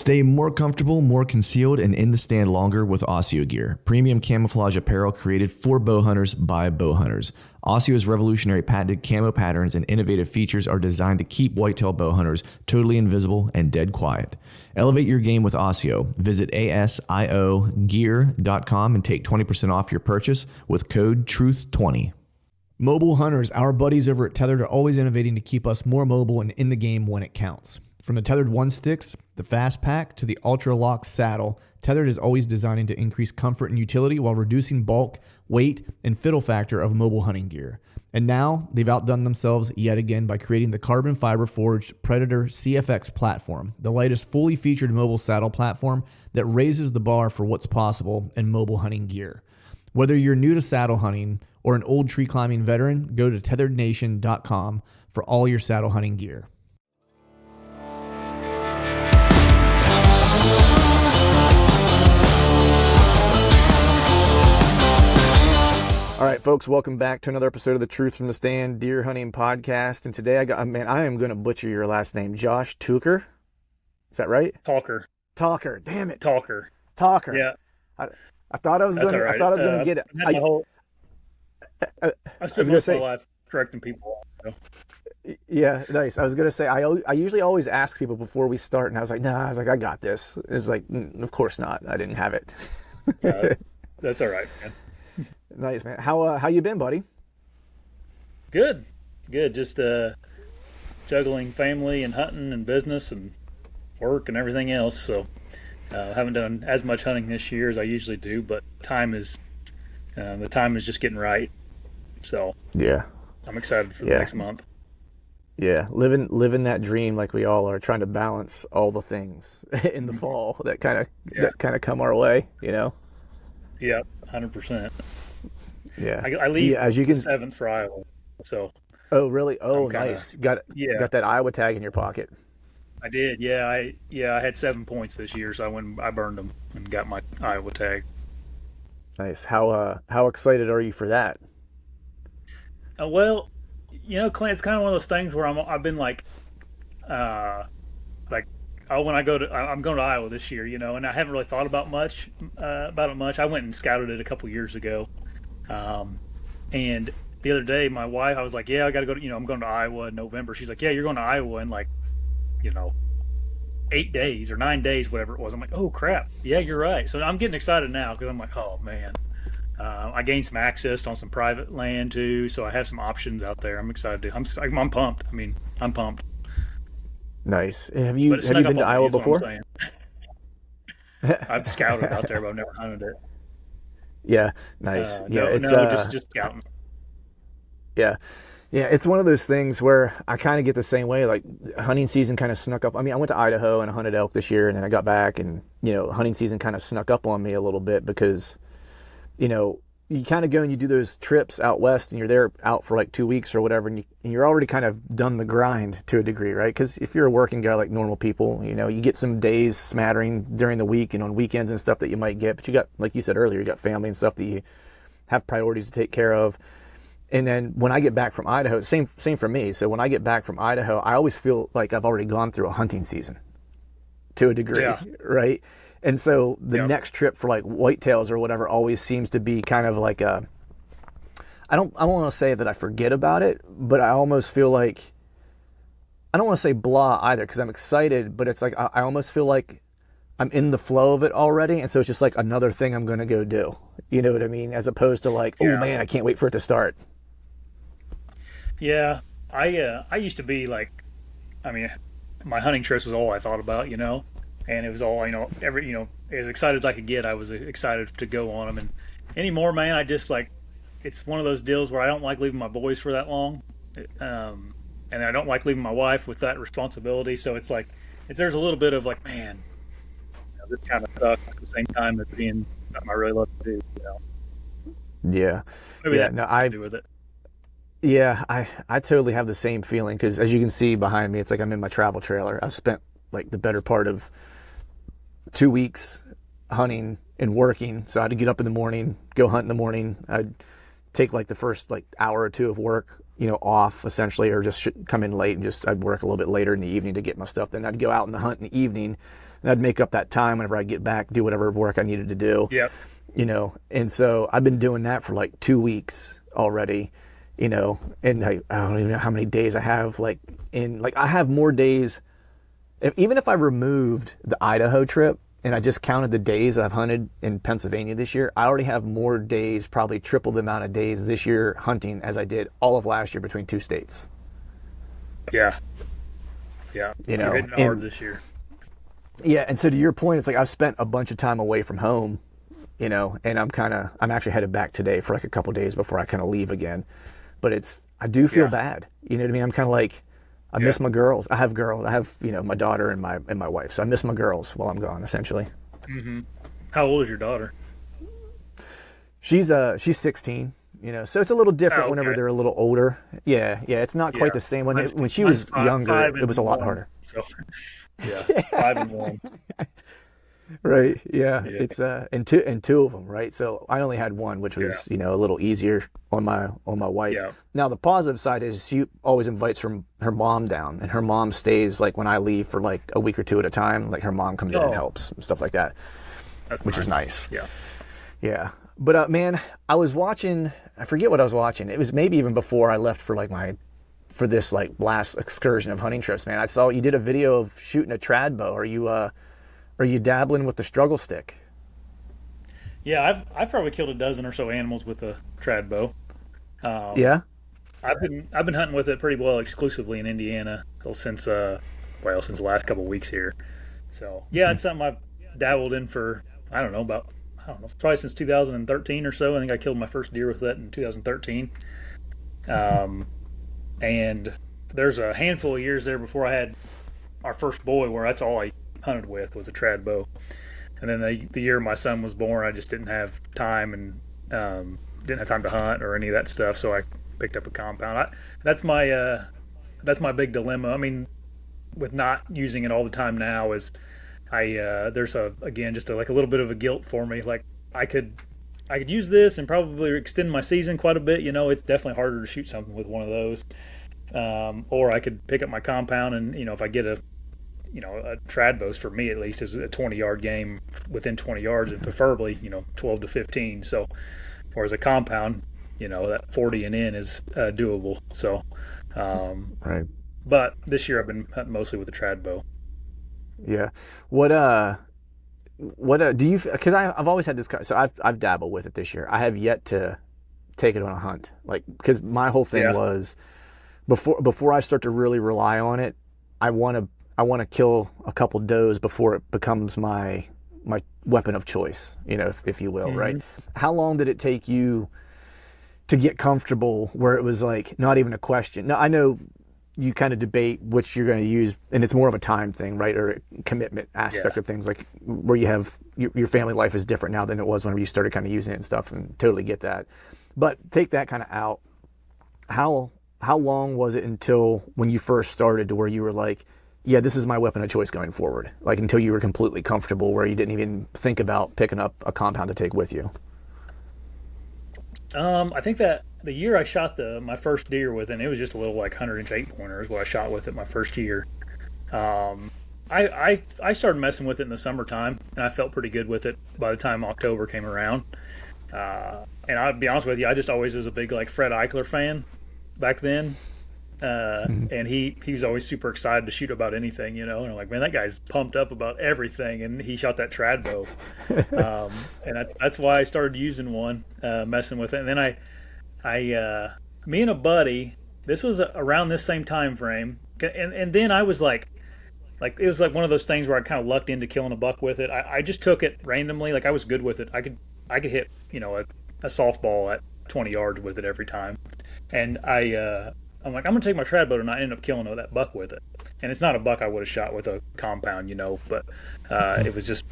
Stay more comfortable, more concealed, and in the stand longer with Osseo gear. Premium camouflage apparel created for bow hunters by bow hunters. Osseo's revolutionary patented camo patterns and innovative features are designed to keep whitetail bow hunters totally invisible and dead quiet. Elevate your game with Osseo. Visit asiogear.com and take 20% off your purchase with code TRUTH20. Mobile hunters, our buddies over at Tethered are always innovating to keep us more mobile and in the game when it counts. From the Tethered One Sticks, the Fast Pack, to the Ultra Lock saddle, Tethered is always designing to increase comfort and utility while reducing bulk, weight, and fiddle factor of mobile hunting gear. And now, they've outdone themselves yet again by creating the carbon fiber forged Predator CFX platform, the latest fully featured mobile saddle platform that raises the bar for what's possible in mobile hunting gear. Whether you're new to saddle hunting or an old tree climbing veteran, go to tetherednation.com for all your saddle hunting gear. All right, folks, welcome back to another episode of the Truth from the Stand Deer Hunting Podcast. And today I am going to butcher your last name, Josh Teulker. Is that right? Teulker. Damn it. Teulker. Yeah. I thought I was going to. I thought I was going to get it. I spent most of my life correcting people. So. Yeah, nice. I was going to say I usually always ask people before we start, and I was like, I got this. It's like, of course not. I didn't have it. That's all right, man. Nice, man. How you been, buddy? Good. Just juggling family and hunting and business and work and everything else. So haven't done as much hunting this year as I usually do, but the time is just getting right. So yeah, I'm excited for the next month. Yeah, living that dream like we all are, trying to balance all the things in the fall that kind of come our way, you know. Yep, 100%. Yeah, I leave as you can 7th for Iowa. So. Oh really? Oh, nice. Got that Iowa tag in your pocket. I did. Yeah, I had 7 points this year, so I burned them and got my Iowa tag. Nice. How excited are you for that? Well, you know, Clint, it's kind of one of those things where I've been like, I'm going to Iowa this year, you know, and I haven't really thought about it much. I went and scouted it a couple years ago, and the other day, my wife, I was like, yeah, I got to go to, I'm going to Iowa in November. She's like, yeah, you're going to Iowa in 8 days or 9 days, whatever it was. I'm like, oh crap, yeah, you're right. So I'm getting excited now because I'm like, oh man. I gained some access on some private land too, so I have some options out there. I'm excited. I'm pumped. I'm pumped. Nice. Have you been to Iowa before? I've scouted out there, but I've never hunted it. Yeah, nice. Just scouting. Yeah, it's one of those things where I kind of get the same way. Like hunting season kind of snuck up. I mean, I went to Idaho and I hunted elk this year, and then I got back, and hunting season kind of snuck up on me a little bit because. You kind of go and you do those trips out west and you're there out for like 2 weeks or whatever, and you're already kind of done the grind to a degree, right? Because if you're a working guy like normal people, you get some days smattering during the week and on weekends and stuff that you might get, but you got, like you said earlier, you got family and stuff that you have priorities to take care of. And then when I get back from Idaho, same for me. So when I get back from Idaho, I always feel like I've already gone through a hunting season to a degree, right? And so the next trip for like whitetails or whatever always seems to be kind of like I don't want to say that I forget about it, but I almost feel like, I don't want to say blah either because I'm excited, but it's like I almost feel like I'm in the flow of it already. And so it's just like another thing I'm going to go do. You know what I mean? As opposed to like, oh man, I can't wait for it to start. Yeah. I used to be like, my hunting trips was all I thought about, and it was all, as excited as I could get, I was excited to go on them. And anymore, man, I just like, it's one of those deals where I don't like leaving my boys for that long. And I don't like leaving my wife with that responsibility. So it's like, there's a little bit of like, man, this kind of sucks at the same time as being something I really love to do, Yeah. Maybe I do with it. Yeah, I totally have the same feeling because as you can see behind me, it's like I'm in my travel trailer. I've spent like the better part of 2 weeks hunting and working. So I had to get up in the morning, go hunt in the morning. I'd take like the first like hour or two of work, off essentially, or just come in late and I'd work a little bit later in the evening to get my stuff. Then I'd go out in the hunt in the evening, and I'd make up that time whenever I get back, do whatever work I needed to do. Yep. And so I've been doing that for like 2 weeks already, and I don't even know how many days I have. I have more days. Even if I removed the Idaho trip and I just counted the days that I've hunted in Pennsylvania this year, I already have more days, probably triple the amount of days this year hunting as I did all of last year between 2 states. Yeah. I'm hitting hard this year. Yeah, and so to your point, it's like I've spent a bunch of time away from home, and I'm actually headed back today for like a couple days before I kind of leave again. But I do feel bad. You know what I mean? I'm kind of like, I miss my girls. I have girls. I have, my daughter and my wife. So I miss my girls while I'm gone, essentially. Mm-hmm. How old is your daughter? She's 16. So it's a little different whenever they're a little older. Yeah, it's not quite the same. When she was younger, it was a lot harder. So, 5 and 1. Right. Yeah. It's and two of them, right? So I only had one, which was a little easier on my wife. Yeah. Now the positive side is she always invites her mom down, and her mom stays like when I leave for like a week or two at a time. Like her mom comes in and helps and stuff like that, which is nice. Yeah. Yeah. But man, I was watching. I forget what I was watching. It was maybe even before I left for this last excursion of hunting trips. Man, I saw you did a video of shooting a trad bow. Are you dabbling with the struggle stick? Yeah, I've probably killed a dozen or so animals with a trad bow. Yeah. I've been hunting with it pretty well exclusively in Indiana since the last couple of weeks here. So yeah, it's something I've dabbled in for probably since 2013 or so. I think I killed my first deer with that in 2013. And there's a handful of years there before I had our first boy where that's all I hunted with was a trad bow. And then the year my son was born, I just didn't have time and didn't have time to hunt or any of that stuff, so I picked up a compound. That's my big dilemma. I mean, with not using it all the time now is there's just a little bit of a guilt for me. Like I could use this and probably extend my season quite a bit. It's definitely harder to shoot something with one of those. Or I could pick up my compound and, if I get a trad bow, for me at least, is a 20-yard game within 20 yards and preferably, 12 to 15. So, whereas a compound, that 40 and in is doable. So, right. But this year I've been hunting mostly with a trad bow. Yeah. What do you, because I've always had this, so I've dabbled with it this year. I have yet to take it on a hunt. Because my whole thing was before I start to really rely on it, I want to kill a couple does before it becomes my weapon of choice, if you will, right? How long did it take you to get comfortable where it was like not even a question? Now, I know you kind of debate which you're going to use, and it's more of a time thing, right? Or a commitment aspect of things, like where you have your family life is different now than it was whenever you started kind of using it and stuff, and totally get that. But take that kind of out. How long was it until when you first started to where you were like, yeah, this is my weapon of choice going forward? Like until you were completely comfortable where you didn't even think about picking up a compound to take with you? I think that the year I shot my first deer with, and it was just a little 100-inch 8-pointer is what I shot with it my first year. I started messing with it in the summertime, and I felt pretty good with it by the time October came around. And I'll be honest with you, I just always was a big Fred Eichler fan back then. And he was always super excited to shoot about anything, and I'm like, man, that guy's pumped up about everything, and he shot that trad bow. And that's why I started using one, messing with it. And then me and a buddy, this was around this same time frame, and then I was like it was one of those things where I kind of lucked into killing a buck with it. I just took it randomly, I was good with it. I could hit a softball at 20 yards with it every time, and I'm like, I'm going to take my trad bow and I end up killing that buck with it. And it's not a buck I would have shot with a compound, but it was just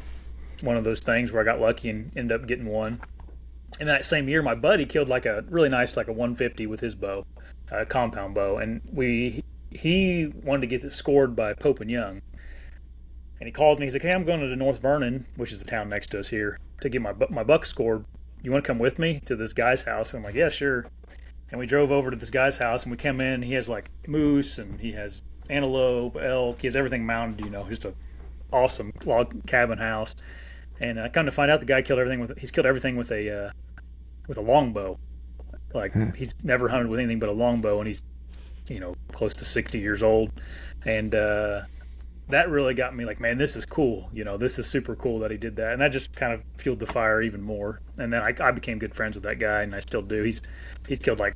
one of those things where I got lucky and ended up getting one. And that same year, my buddy killed a really nice, a 150 with his bow, a compound bow. And he wanted to get it scored by Pope and Young. And he called me. He's like, hey, I'm going to North Vernon, which is the town next to us here, to get my buck scored. You want to come with me to this guy's house? And I'm like, yeah, sure. And we drove over to this guy's house, and we came in. He has moose, and he has antelope, elk. He has everything mounted, just a awesome log cabin house. And I come to find out the guy killed everything he's killed everything with a longbow. Like Hmm. he's never hunted with anything but a longbow, and he's close to 60 years old, and that really got me like, man, this is cool. This is super cool that he did that, and that just kind of fueled the fire even more. And then I became good friends with that guy, and I still do. He's killed like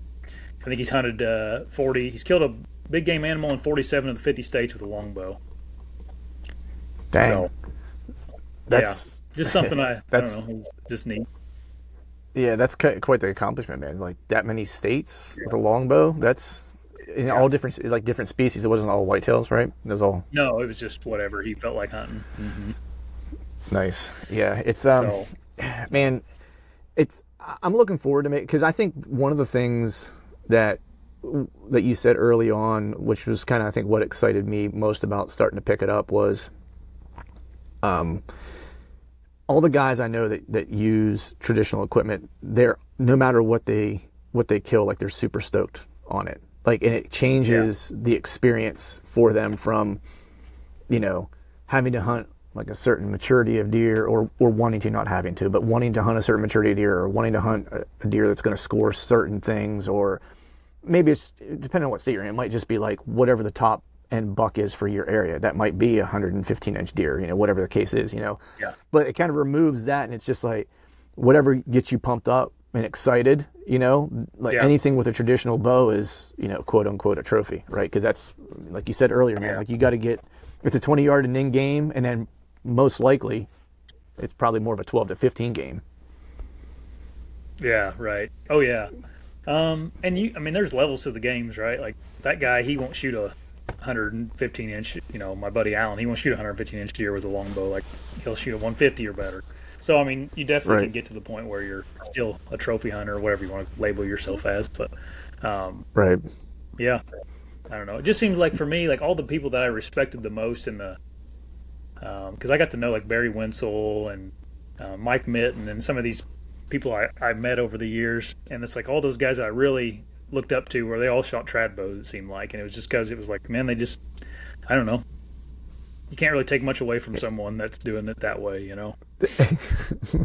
I think he's hunted 40. He's killed a big game animal in 47 of the 50 states with a longbow. Dang. So yeah, That's just something I that's don't know, just neat. yeah, that's quite the accomplishment, man. Like that many states with a longbow. That's in Yeah. all different like different species. It wasn't all whitetails, right? It was all No, it was just whatever he felt like hunting. nice. Yeah, it's So man, it's I'm looking forward to make because I think one of the things that you said early on, which was kind of I think what excited me most about starting to pick it up was all the guys I know that use traditional equipment, they're no matter what they kill, like they're super stoked on it. Like and it yeah, changes the experience for them from, having to hunt like a certain maturity of deer or wanting to not having to, but wanting to hunt a certain maturity of deer or wanting to hunt a deer that's going to score certain things or maybe it's depending on what state you're in, it might just be like whatever the top end buck is for your area. That might be a 115-inch deer, whatever the case is. yeah, But it kind of removes that, and it's just like whatever gets you pumped up and excited. Like yeah, anything with a traditional bow is, quote unquote, a trophy, right? Because that's like you said earlier, man. yeah, Like you got to get it's a 20-yard and in game, and then most likely it's probably more of a 12 to 15 game. yeah. Right. Oh yeah. And I mean, there's levels to the games, right? Like that guy, he won't shoot a 115-inch. My buddy Allen, he won't shoot a 115-inch deer with a longbow. Like he'll shoot a 150 or better. So I mean, you definitely can Right. get to the point where you're still a trophy hunter or whatever you want to label yourself as. But Right. yeah, I don't know. It just seems like for me, like all the people that I respected the most in the, because I got to know like Barry Winsell and Mike Mitten and some of these people I met over the years, and it's like all those guys that I really looked up to, where they all shot trad bows. It seemed like, and it was just because it was like, man, they just, I don't know. You can't really take much away from someone that's doing it that way.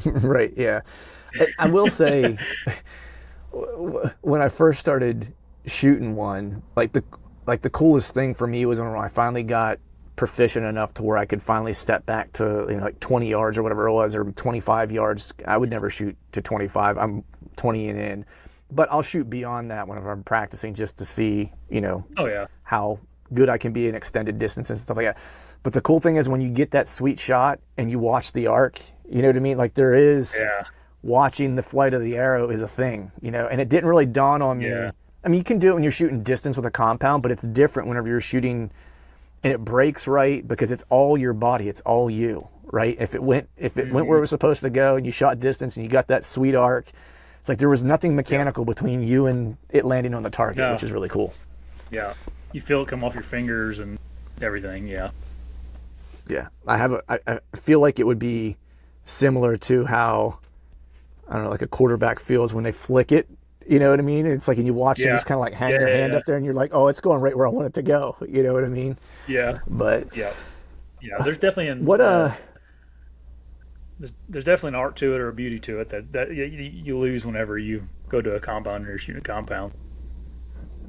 Right. Yeah. I will say, when I first started shooting one, like the coolest thing for me was when I finally got proficient enough to where I could finally step back to like 20 yards or whatever it was, or 25 yards. I would never shoot to 25. I'm 20 and in, but I'll shoot beyond that whenever I'm practicing just to see, Oh yeah, how good I can be in extended distance and stuff like that. But the cool thing is when you get that sweet shot and you watch the arc, you know what I mean? Like there is yeah, watching the flight of the arrow is a thing, and it didn't really dawn on me. yeah, I mean, you can do it when you're shooting distance with a compound, but it's different whenever you're shooting and it breaks right because it's all your body, it's all you, right? If it went where it was supposed to go and you shot distance and you got that sweet arc, it's like there was nothing mechanical between you and it landing on the target, no, which is really cool. yeah. You feel it come off your fingers and everything. Yeah, Yeah, I feel like it would be similar to how I don't know, like a quarterback feels when they flick it. You know what I mean? It's like, and you watch it yeah, just kind of like hang yeah, your yeah, hand yeah. up there, and you're like, oh, it's going right where I want it to go. You know what I mean? Yeah. But Yeah. Yeah, there's definitely what there's definitely an art to it or a beauty to it that you lose whenever you go to a compound and you're shooting a compound.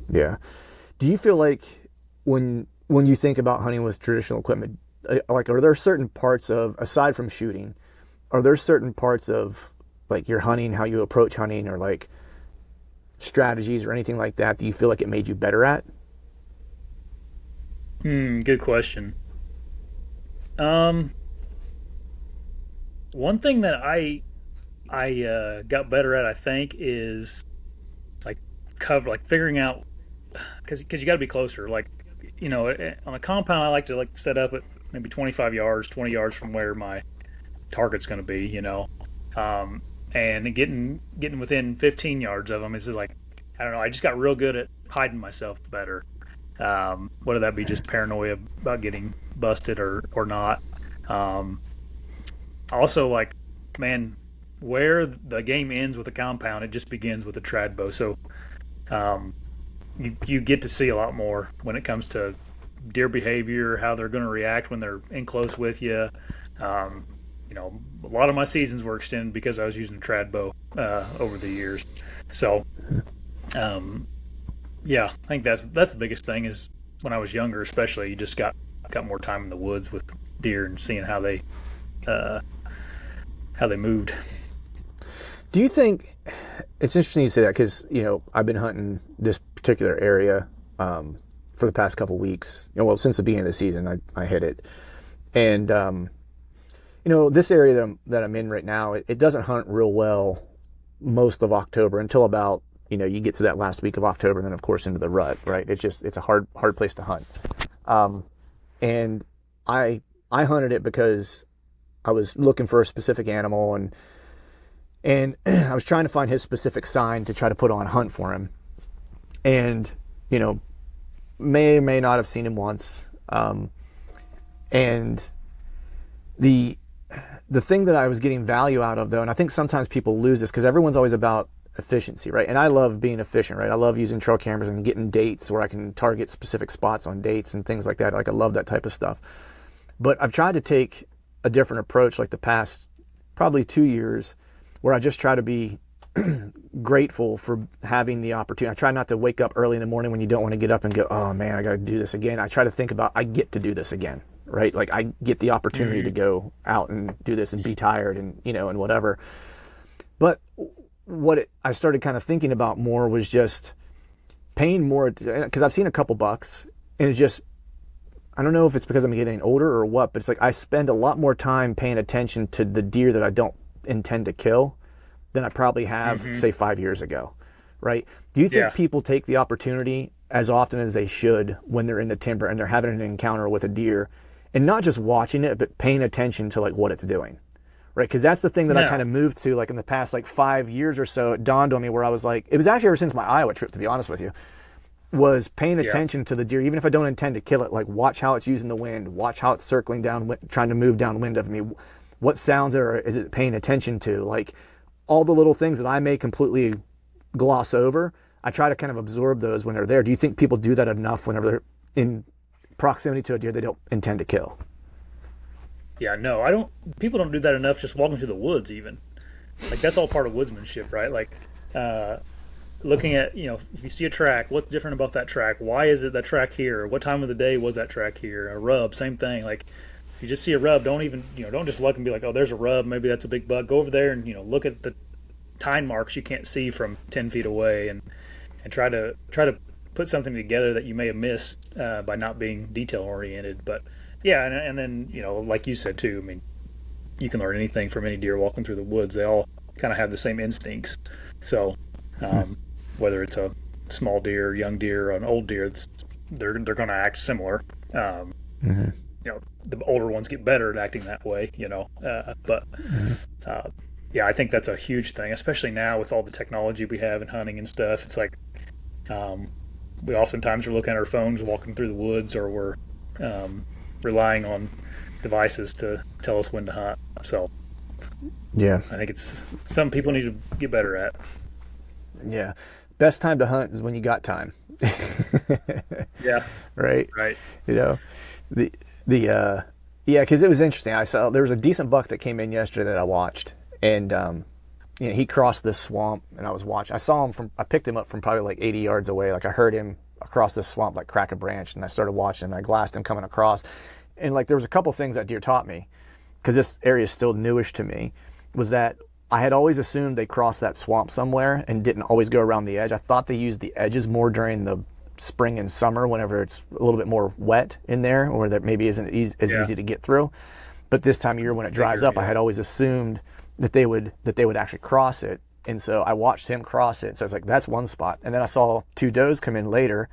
yeah. Do you feel like when you think about hunting with traditional equipment, like are there certain parts of aside from shooting, are there certain parts of like your hunting, how you approach hunting, or like strategies or anything like that you feel like it made you better at? Good question. Um, One thing that I got better at, I think, is like like figuring out because you got to be closer. Like on a compound, I like to like set up at maybe 25 yards, 20 yards from where my target's going to be. And getting within 15 yards of them is just like, I don't know. I just got real good at hiding myself better. Whether that be just paranoia about getting busted or not. Um, Also, like, man, where the game ends with a compound, it just begins with a trad bow. So um, you get to see a lot more when it comes to deer behavior, how they're going to react when they're in close with you. You know, a lot of my seasons were extended because I was using a trad bow over the years. So, yeah, I think that's the biggest thing is when I was younger, especially, you just got more time in the woods with deer and seeing how they moved. Do you think it's interesting you say that because I've been hunting this particular area for the past couple weeks. Well, since the beginning of the season, I hit it, and this area that I'm in right now, it doesn't hunt real well most of October until about you get to that last week of October, and then of course into the rut, right? It's a hard place to hunt, and I hunted it because I was looking for a specific animal and I was trying to find his specific sign to try to put on a hunt for him. And, may or may not have seen him once. And the thing that I was getting value out of, though, and I think sometimes people lose this because everyone's always about efficiency, right? And I love being efficient, right? I love using trail cameras and getting dates where I can target specific spots on dates and things like that. Like, I love that type of stuff. But I've tried to take a different approach like the past probably 2 years where I just try to be grateful for having the opportunity. I try not to wake up early in the morning when you don't want to get up and go, oh man, I got to do this again. I try to think about, I get to do this again, right? Like, I get the opportunity to go out and do this and be tired and, and whatever. But I started kind of thinking about more was just paying more, because I've seen a couple bucks and it's just, I don't know if it's because I'm getting older or what, but it's like I spend a lot more time paying attention to the deer that I don't intend to kill than I probably have, say, 5 years ago, right? Do you think people take the opportunity as often as they should when they're in the timber and they're having an encounter with a deer and not just watching it, but paying attention to like what it's doing, right? Because that's the thing that I kind of moved to like in the past like 5 years or so. It dawned on me where I was like, it was actually ever since my Iowa trip, to be honest with you, was paying attention to the deer, even if I don't intend to kill it, like watch how it's using the wind, watch how it's circling down, trying to move downwind of me. What sounds is it paying attention to? Like all the little things that I may completely gloss over, I try to kind of absorb those when they're there. Do you think people do that enough whenever they're in proximity to a deer they don't intend to kill? Yeah, no, people don't do that enough just walking through the woods even. Like that's all part of woodsmanship, right? Like looking at, if you see a track, what's different about that track? Why is it that track here? What time of the day was that track here? A rub, same thing. Like if you just see a rub, don't even, don't just look and be like, oh, there's a rub. Maybe that's a big buck. Go over there and, look at the tine marks you can't see from 10 feet away and try to put something together that you may have missed by not being detail oriented. But yeah. And then, like you said too, I mean, you can learn anything from any deer walking through the woods. They all kind of have the same instincts. So, whether it's a small deer, young deer, or an old deer, they're going to act similar. The older ones get better at acting that way, but yeah, I think that's a huge thing, especially now with all the technology we have in hunting and stuff. It's like we oftentimes are looking at our phones walking through the woods, or we're relying on devices to tell us when to hunt. So yeah, I think it's something people need to get better at. Yeah. Best time to hunt is when you got time. Yeah. Right. Yeah, because it was interesting. I saw there was a decent buck that came in yesterday that I watched, and he crossed this swamp, and I was watching. I picked him up from probably like 80 yards away. Like I heard him across this swamp, like crack a branch, and I started watching him. I glassed him coming across, and like there was a couple things that deer taught me, because this area is still newish to me, was that I had always assumed they crossed that swamp somewhere and didn't always go around the edge. I thought they used the edges more during the spring and summer whenever it's a little bit more wet in there, or that maybe isn't as easy to get through. But this time of year when it dries up, I had always assumed that they would actually cross it. And so I watched him cross it. So I was like, that's one spot. And then I saw two does come in later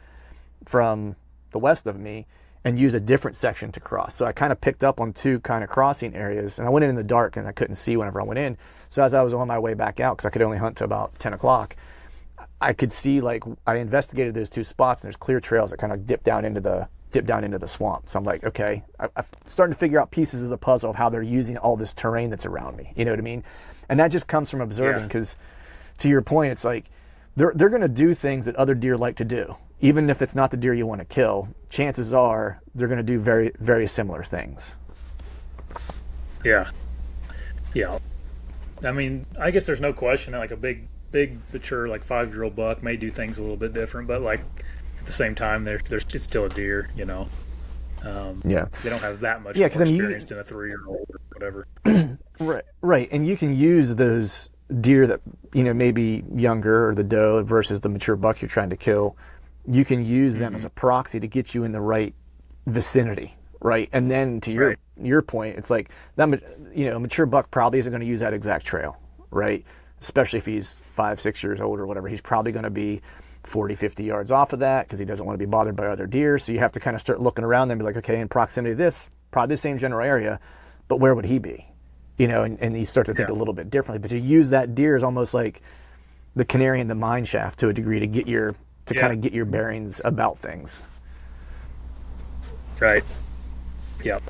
from the west of me and use a different section to cross. So I kind of picked up on two kind of crossing areas, and I went in the dark and I couldn't see whenever I went in. So as I was on my way back out, because I could only hunt to about 10 o'clock, I could see, like, I investigated those two spots, and there's clear trails that kind of dip down into the swamp. So I'm like, okay, I'm starting to figure out pieces of the puzzle of how they're using all this terrain that's around me. You know what I mean? And that just comes from observing, because to your point, it's like they're going to do things that other deer like to do. even if it's not the deer you want to kill, chances are they're going to do very, very similar things. Yeah. Yeah. I mean, I guess there's no question that like a big, mature, like 5-year-old buck may do things a little bit different, but like at the same time, there's it's still a deer, you know. Yeah. They don't have that much Yeah, more because I mean, experience than a 3-year-old or whatever. right, right, and you can use those deer that maybe younger or the doe versus the mature buck you're trying to kill. You can use them as a proxy to get you in the right vicinity, right? And then to your point, it's like that a mature buck probably isn't going to use that exact trail, right? Especially if he's 5-6 years old or whatever. He's probably going to be 40-50 yards off of that because he doesn't want to be bothered by other deer. So you have to kind of start looking around and be like, okay, in proximity to this, probably the same general area, but where would he be? And you start to think a little bit differently. But to use that deer is almost like the canary in the mine shaft to a degree to get kind of get your bearings about things. Right. Yep.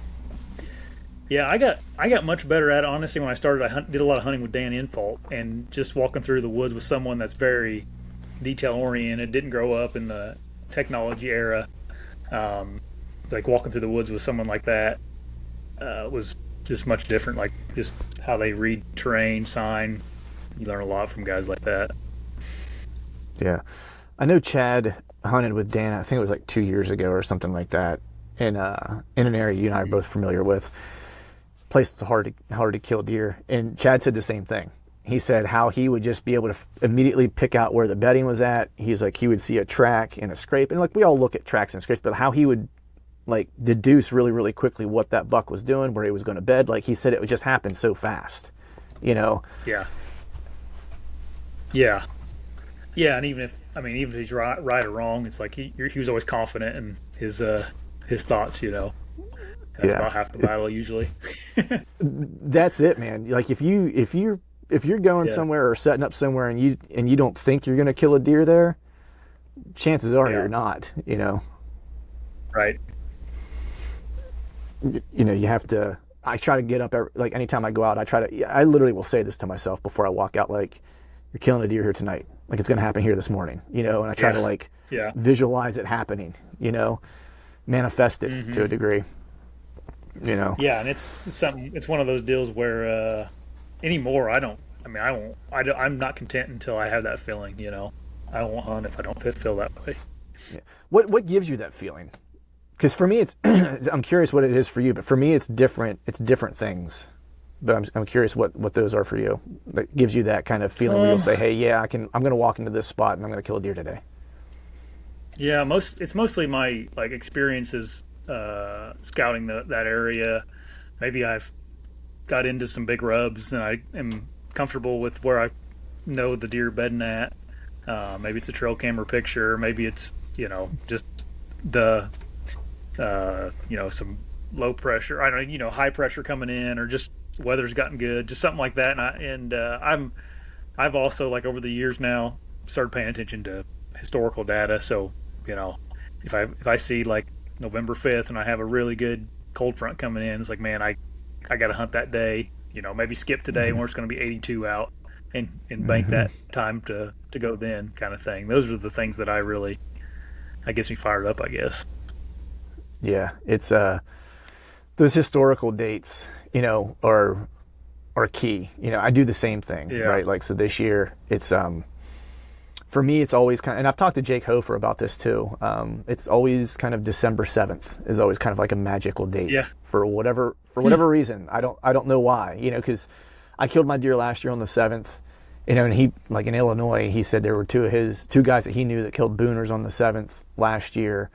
Yeah, I got much better at it, honestly, when I started. I did a lot of hunting with Dan Infault, and just walking through the woods with someone that's very detail-oriented, didn't grow up in the technology era. Like walking through the woods with someone like that was just much different, like just how they read terrain, sign. You learn a lot from guys like that. Yeah. I know Chad hunted with Dan, I think it was like 2 years ago or something like that, in an area you and I are both familiar with. Place that's hard to kill deer. And Chad said the same thing. He said how he would just be able to immediately pick out where the bedding was at. He's like, he would see a track and a scrape. And like we all look at tracks and scrapes, but how he would like deduce really, really quickly what that buck was doing, where he was going to bed. Like he said, it would just happen so fast, Yeah. Yeah. Yeah, and even if he's right or wrong, it's like he was always confident in his thoughts. That's about half the battle usually. That's it, man. Like if you're going somewhere or setting up somewhere and you don't think you're going to kill a deer there, chances are you're not. Right. You have to. I try to get up like anytime I go out. I literally will say this to myself before I walk out. Like, you're killing a deer here tonight. Like it's going to happen here this morning. And I try to visualize it happening. Manifest it to a degree. Yeah, and it's something. It's one of those deals where anymore I'm not content until I have that feeling. I won't hunt if I don't feel that way. Yeah. What gives you that feeling? Because for me, it's I'm curious what it is for you, but for me, it's different. It's different things. But I'm curious what those are for you. That gives you that kind of feeling where you'll say, "Hey, yeah, I'm going to walk into this spot and I'm going to kill a deer today." Yeah, it's mostly my like experiences scouting that area. Maybe I've got into some big rubs and I am comfortable with where I know the deer bedding at. Maybe it's a trail camera picture. Maybe it's just the some low pressure. I don't know, high pressure coming in, or just weather's gotten good, just something like that. I've also, like, over the years now started paying attention to historical data. So if I see like November 5th and I have a really good cold front coming in, it's like, man, I got to hunt that day. Maybe skip today when it's going to be 82 out and bank that time to go then, kind of thing. Those are the things that gets me fired up, I guess. Yeah, it's those historical dates, are key. I do the same thing, right? Like, so this year, it's for me, it's always kind of, and I've talked to Jake Hofer about this too. It's always kind of December 7th is always kind of like a magical date for whatever reason. I don't know why, because I killed my deer last year on the 7th, and he, like in Illinois, he said there were two guys that he knew that killed booners on the 7th last year.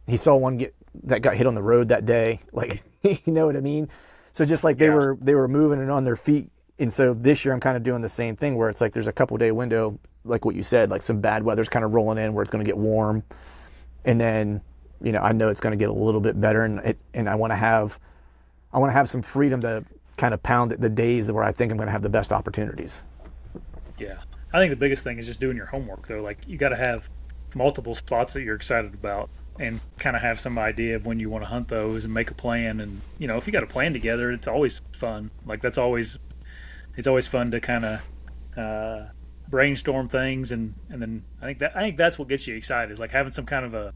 He saw one that got hit on the road that day. Like, you know what I mean? So just like they were moving and on their feet. And so this year I'm kind of doing the same thing where it's like there's a couple day window, like what you said, like some bad weather's kind of rolling in where it's going to get warm. And then, I know it's going to get a little bit better, and I want to have some freedom to kind of pound the days where I think I'm going to have the best opportunities. Yeah. I think the biggest thing is just doing your homework, though. Like, you got to have multiple spots that you're excited about and kind of have some idea of when you want to hunt those and make a plan. And, if you got a plan together, it's always fun. Like, it's always fun to kind of brainstorm things, and then I think that's what gets you excited, is like having some kind of a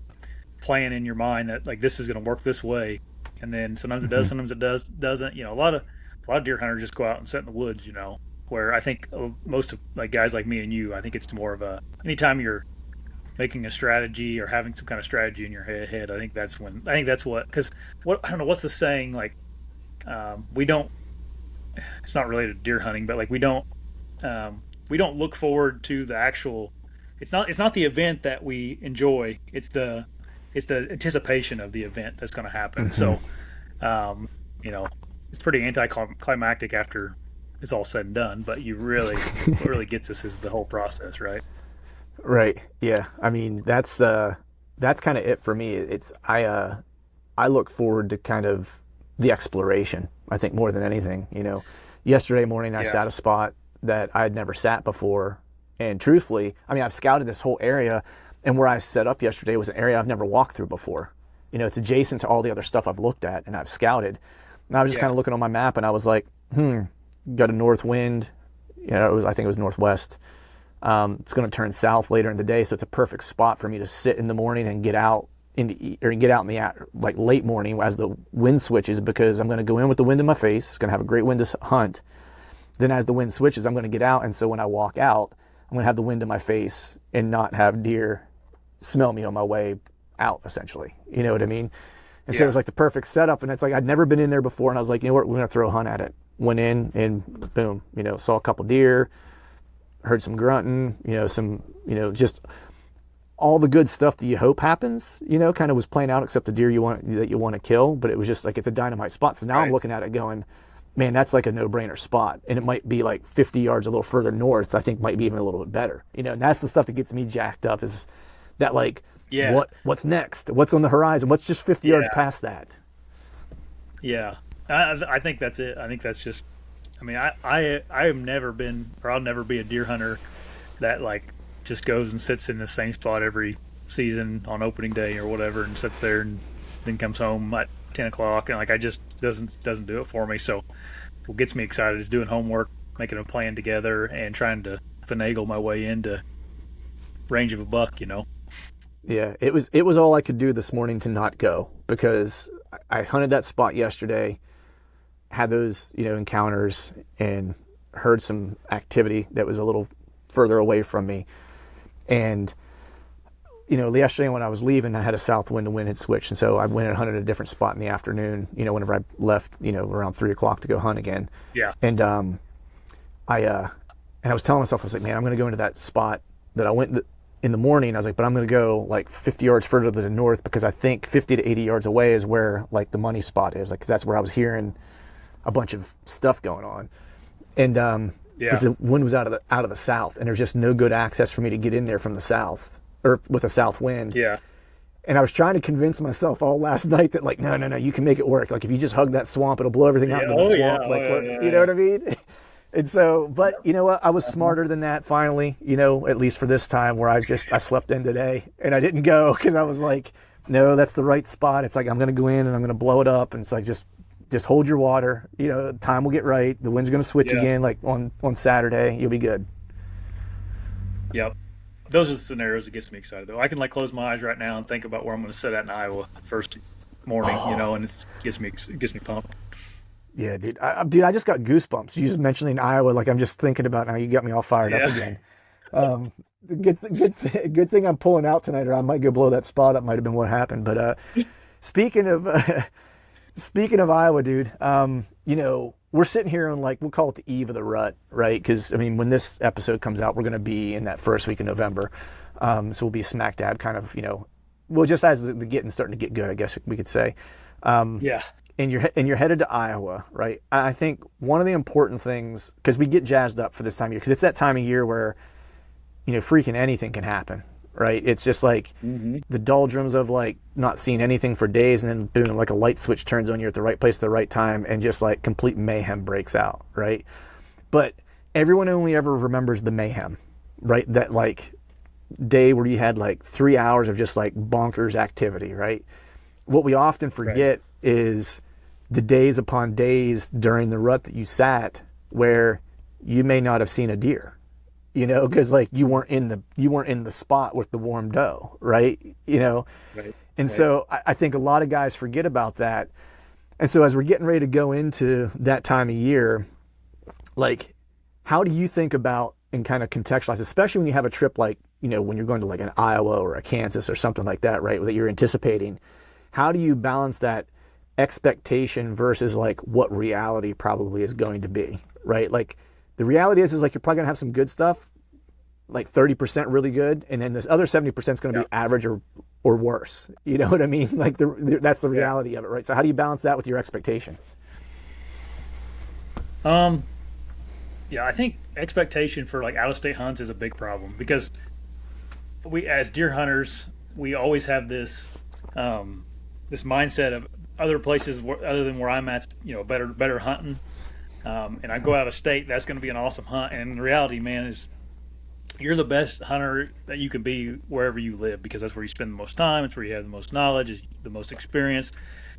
plan in your mind that like this is going to work this way, and then sometimes it does, Hmm. sometimes it doesn't. You know, a lot of deer hunters just go out and sit in the woods. You know, where I think most of like guys like me and you, I think it's more of a anytime you're making a strategy or having some kind of strategy in your head. I think that's what because what I don't know what's the saying like we don't. It's not related to deer hunting, but like we don't look forward to the actual. It's not the event that we enjoy. It's the anticipation of the event that's going to happen. Hmm. So, you know, it's pretty anticlimactic after it's all said and done. But what really gets us is the whole process, right? Right. Yeah. I mean, that's kind of it for me. I look forward to kind of the exploration. I think more than anything. Yesterday morning I Yeah, sat a spot that I had never sat before, and truthfully, I mean, I've scouted this whole area, and where I set up yesterday was an area I've never walked through before. It's adjacent to all the other stuff I've looked at and I've scouted. And I was just kind yeah, of looking on my map, and I was like, got a north wind. I think it was northwest. It's going to turn south later in the day, so it's a perfect spot for me to sit in the morning and get out in the like late morning as the wind switches, because I'm going to go in with the wind in my face. It's going to have a great wind to hunt. Then as the wind switches, I'm going to get out, and so when I walk out, I'm going to have the wind in my face and not have deer smell me on my way out. Essentially, you know what I mean? And so it yeah, was like the perfect setup, and it's like I'd never been in there before, and I was like, you know what, we're going to throw a hunt at it. Went in and boom, saw a couple deer, heard some grunting, just all the good stuff that you hope happens, kind of was playing out, except the deer that you want to kill. But it was just like, it's a dynamite spot. So now I'm right. looking at it going, man, that's like a no-brainer spot. And it might be like 50 yards a little further north. I think might be even a little bit better, and that's the stuff that gets me jacked up, is that like, Yeah, what's next? What's on the horizon? What's just 50 yards yeah, past that? yeah. I think that's it. I think that's just. I mean, I have never been, or I'll never be a deer hunter that like just goes and sits in the same spot every season on opening day or whatever, and sits there and then comes home at 10 o'clock, and like I just doesn't do it for me. So what gets me excited is doing homework, making a plan together, and trying to finagle my way into range of a buck. You know. Yeah, it was all I could do this morning to not go, because I hunted that spot yesterday, had those encounters, and heard some activity that was a little further away from me. And yesterday when I was leaving, I had a south wind, the wind had switched, and so I went and hunted a different spot in the afternoon, whenever I left, around 3 o'clock to go hunt again. Yeah. And I and I was telling myself, I was like, man, I'm going to go into that spot that I went in the morning. I was like, but I'm going to go like 50 yards further to the north, because I think 50 to 80 yards away is where like the money spot is, like, 'cause that's where I was hearing a bunch of stuff going on. And but Yeah. the wind was out of the south, and there's just no good access for me to get in there from the south, or with a south wind. Yeah. And I was trying to convince myself all last night that like, no, no, no, you can make it work. Like if you just hug that swamp, it'll blow everything out Yeah. into the Oh yeah. swamp. Oh Like yeah. what, Yeah. you know Yeah. what I mean? And so, but you know what? I was smarter than that finally, at least for this time, where I slept in today and I didn't go, because I was like, no, that's the right spot. It's like, I'm going to go in and I'm going to blow it up. And it's like, just hold your water, time will get right. The wind's going to switch Yeah. again. Like on Saturday, you'll be good. Yep. Those are the scenarios that gets me excited though. I can like close my eyes right now and think about where I'm going to sit at in Iowa first morning, and it gets me pumped. Yeah, dude, I just got goosebumps. You just mentioning Iowa, like I'm just thinking about now. You got me all fired up Yeah. again. Um, good thing I'm pulling out tonight, or I might go blow that spot up. Might have been what happened. But speaking of speaking of Iowa, dude, we're sitting here on, like, we'll call it the eve of the rut, right? Because I mean, when this episode comes out, we're going to be in that first week of November, so we'll be smack dab, kind of, well, just as the getting starting to get good, I guess we could say. Yeah. And you're headed to Iowa, right? I think one of the important things, because we get jazzed up for this time of year, because it's that time of year where freaking anything can happen, right? It's just like the doldrums of like not seeing anything for days, and then boom, like a light switch turns on. You're at the right place at the right time, and just like complete mayhem breaks out, right? But everyone only ever remembers the mayhem, right? That like day where you had like 3 hours of just like bonkers activity, right? What we often Right. forget is the days upon days during the rut that you sat, where you may not have seen a deer. because like you weren't in the spot with the warm doe, right? Right. And Right. so I think a lot of guys forget about that. And so as we're getting ready to go into that time of year, like, how do you think about and kind of contextualize, especially when you have a trip like, when you're going to like an Iowa or a Kansas or something like that, right? That you're anticipating. How do you balance that expectation versus like what reality probably is going to be, right? Like the reality is like you're probably gonna have some good stuff, like 30% really good, and then this other 70% is going to be average or worse. You know what I mean? Like that's the reality of it, right? So how do you balance that with your expectation? Yeah, I think expectation for like out of state hunts is a big problem because we, as deer hunters, we always have this mindset of other places other than where I'm at, better hunting. And I go out of state, that's going to be an awesome hunt. And the reality, man, is you're the best hunter that you can be wherever you live because that's where you spend the most time. It's where you have the most knowledge, the most experience.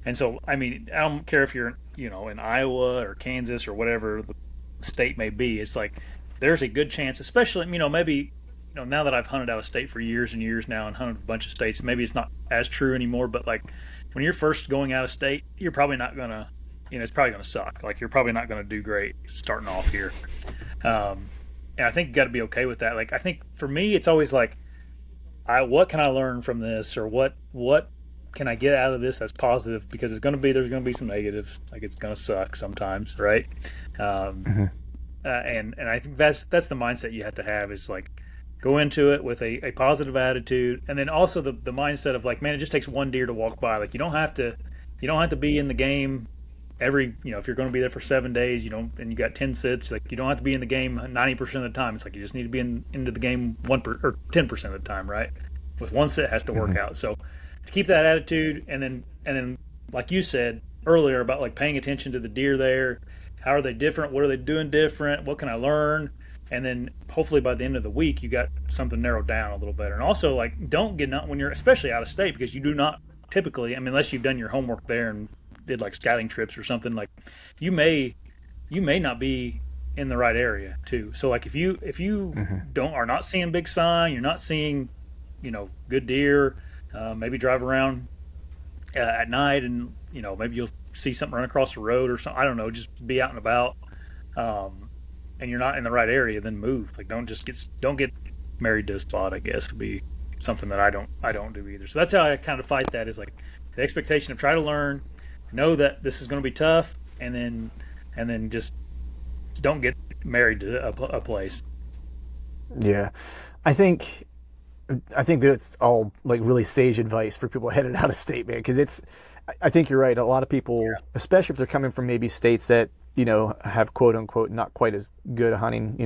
And so, I mean, I don't care if you're, in Iowa or Kansas or whatever the state may be. It's like there's a good chance, especially, maybe, now that I've hunted out of state for years and years now and hunted a bunch of states, maybe it's not as true anymore. But like when you're first going out of state, you're probably not going to, it's probably going to suck. Like you're probably not going to do great starting off here. And I think you got to be okay with that. Like I think for me, it's always like, what can I learn from this, or what can I get out of this that's positive? Because there's going to be some negatives. Like it's going to suck sometimes, right? And I think that's the mindset you have to have is like go into it with a positive attitude, and then also the mindset of like, man, it just takes one deer to walk by. Like you don't have to be in the game every, if you're going to be there for 7 days, and you got 10 sits, like you don't have to be in the game 90% of the time. It's like you just need to be into the game 10% of the time, right? With one sit has to work out. So to keep that attitude, and then like you said earlier about like paying attention to the deer there, how are they different? What are they doing different? What can I learn? And then hopefully by the end of the week, you got something narrowed down a little better. And also like don't get when you're especially out of state, because you do not typically, unless you've done your homework there and did like scouting trips or something, like you may not be in the right area too. So like if you are not seeing big sign, you're not seeing good deer, maybe drive around at night and maybe you'll see something run across the road or something, I don't know, just be out and about, and you're not in the right area, then move. Like don't get married to a spot, I guess would be something that I don't do either. So that's how I kind of fight that, is like the expectation of try to learn, know that this is going to be tough, and then just don't get married to a place. Yeah, I think that's all like really sage advice for people headed out of state, man. Because I think you're right. A lot of people, especially if they're coming from maybe states that have quote unquote not quite as good hunting,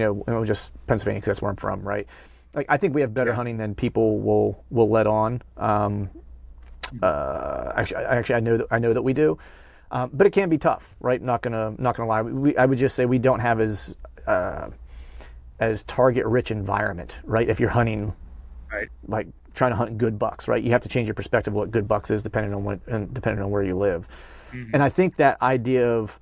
just Pennsylvania because that's where I'm from, right? Like I think we have better hunting than people will let on. Actually, I know that we do, but it can be tough, right? Not gonna lie. I would just say we don't have as target rich environment, right? If you're hunting, right, like trying to hunt good bucks, right? You have to change your perspective of what good bucks is depending on where you live. And I think that idea of,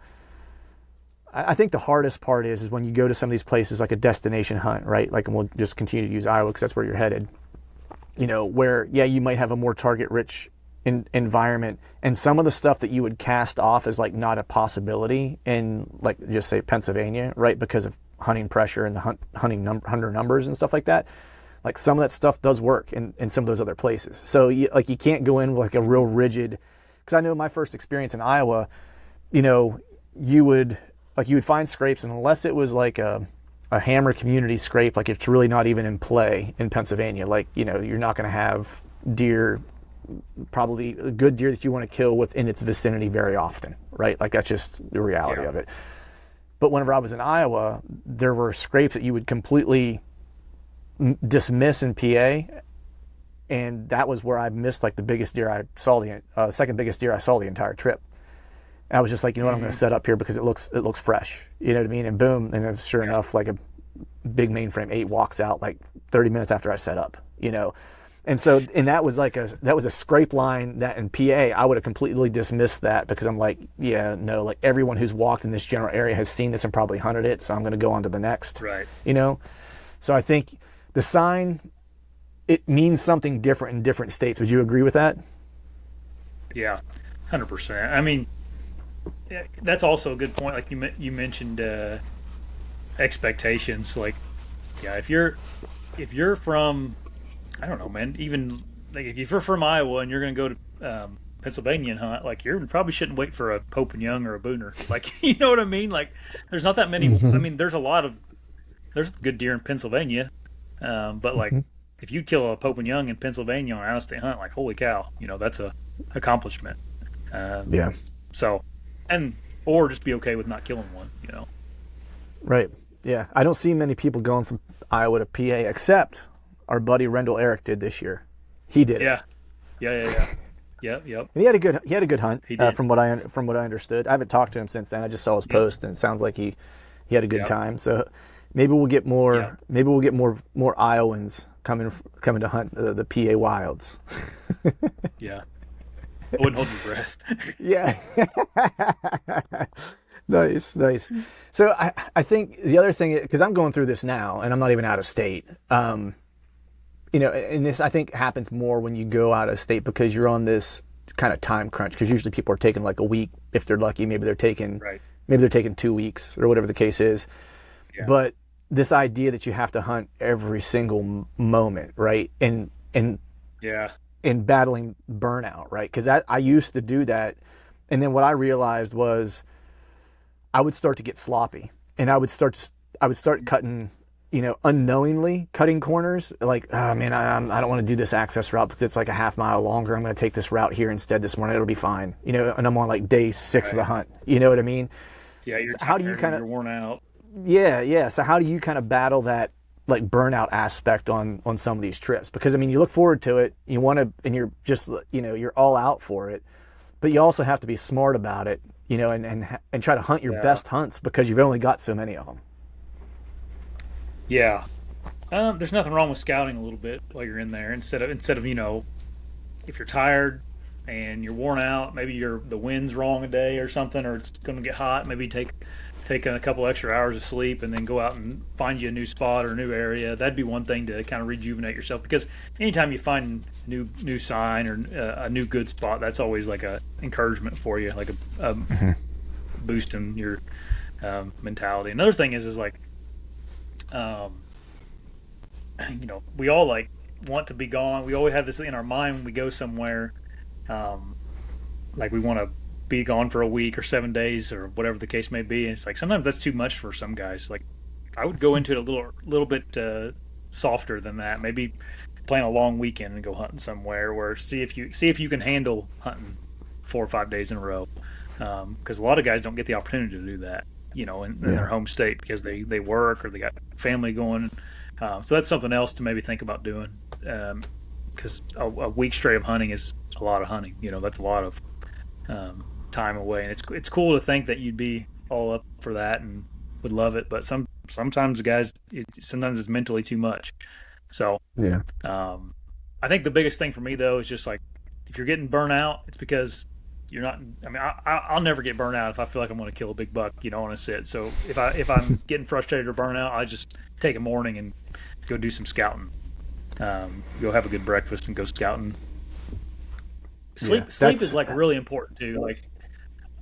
I think the hardest part is when you go to some of these places like a destination hunt, right? Like, and we'll just continue to use Iowa because that's where you're headed. Where you might have a more target rich environment, and some of the stuff that you would cast off as like not a possibility in like just say Pennsylvania, right? Because of hunting pressure and the hunter numbers and stuff like that. Like some of that stuff does work in some of those other places. So you can't go in with like a real rigid, because I know my first experience in Iowa, you would find scrapes, and unless it was like a hammer community scrape, like it's really not even in play in Pennsylvania. Like, you're not going to have deer, probably a good deer that you want to kill within its vicinity very often, right? Like that's just the reality of it. But whenever I was in Iowa, there were scrapes that you would completely dismiss in PA, and that was where I missed like the biggest deer I saw, the second biggest deer I saw the entire trip. And I was just like, what, I'm going to set up here because it looks fresh, you know what I mean? And boom, and sure enough, like a big mainframe 8 walks out like 30 minutes after I set up, And so, and that was a scrape line that in PA, I would have completely dismissed that because I'm like, like everyone who's walked in this general area has seen this and probably hunted it. So I'm going to go on to the next, right? So I think the sign, it means something different in different states. Would you agree with that? Yeah, 100%. I mean, that's also a good point. Like you mentioned expectations. Like, yeah, if you're from, I don't know, man. Even like if you're from Iowa and you're going to go to Pennsylvania and hunt, like you probably shouldn't wait for a Pope and Young or a Booner. Like, you know what I mean? Like, there's not that many. I Hmm. mean, there's good deer in Pennsylvania, but like Hmm. if you kill a Pope and Young in Pennsylvania on an out of state hunt, like holy cow, that's a accomplishment. Um, Yeah. so, and or just be okay with not killing one. Right. Yeah. I don't see many people going from Iowa to PA except our buddy Rendell Eric did this year. He did it. Yeah, yeah, yeah, yeah, yep, yep. And he had a good hunt He did. from what I understood. I haven't talked to him since then. I just saw his Yep, post and it sounds like he had a good yep, time. So yep. maybe we'll get more Iowans coming to hunt the PA wilds. Yeah. I wouldn't hold your breath. Yeah. Nice, nice. So I think the other thing, because I'm going through this now and I'm not even out of state. And this I think happens more when you go out of state because you're on this kind of time crunch. Because usually people are taking like a week if they're lucky. Right. Maybe they're taking 2 weeks or whatever the case is. Yeah. But this idea that you have to hunt every single moment, right? And Yeah. in battling burnout, right? Because I used to do that, and then what I realized was I would start to get sloppy, and I would start cutting, unknowingly cutting corners. Like, oh man, I don't want to do this access route because it's like a half mile longer. I'm going to take this route here instead this morning. It'll be fine, and I'm on like day 6 of the Right. hunt. You know what I mean? Yeah. You're So how do you tired or kind of you're worn out. yeah. So how do you kind of battle that like burnout aspect on some of these trips? Because I mean, you look forward to it, you want to, and you're just you're all out for it, but you also have to be smart about it, and try to hunt your Yeah. best hunts because you've only got so many of them. Yeah. There's nothing wrong with scouting a little bit while you're in there. Instead of if you're tired and you're worn out, maybe the wind's wrong a day or something, or it's going to get hot. Maybe take a couple extra hours of sleep and then go out and find you a new spot or a new area. That'd be one thing to kind of rejuvenate yourself, because anytime you find new sign or a new good spot, that's always like a encouragement for you, like a Hmm. boost in your mentality. Another thing is like um, we all like want to be gone. We always have this in our mind when we go somewhere, um, like we want to be gone for a week or 7 days or whatever the case may be. And it's like sometimes that's too much for some guys. Like I would go into it a little bit softer than that. Maybe plan a long weekend and go hunting somewhere, where see if you can handle hunting 4 or 5 days in a row. Because a lot of guys don't get the opportunity to do that, in Yeah. their home state, because they work or they got family going. So that's something else to maybe think about doing. Because a week straight of hunting is a lot of hunting. That's a lot of time away, and it's cool to think that you'd be all up for that and would love it. But sometimes guys, sometimes it's mentally too much. So Yeah. um, I think the biggest thing for me though is just like if you're getting burnt out, it's because you're not. I mean, I'll never get burnt out if I feel like I'm going to kill a big buck, on a sit. So if I'm getting frustrated or burnt out, I just take a morning and go do some scouting. Go have a good breakfast and go scouting. Yeah. Sleep is That's like really important too. Like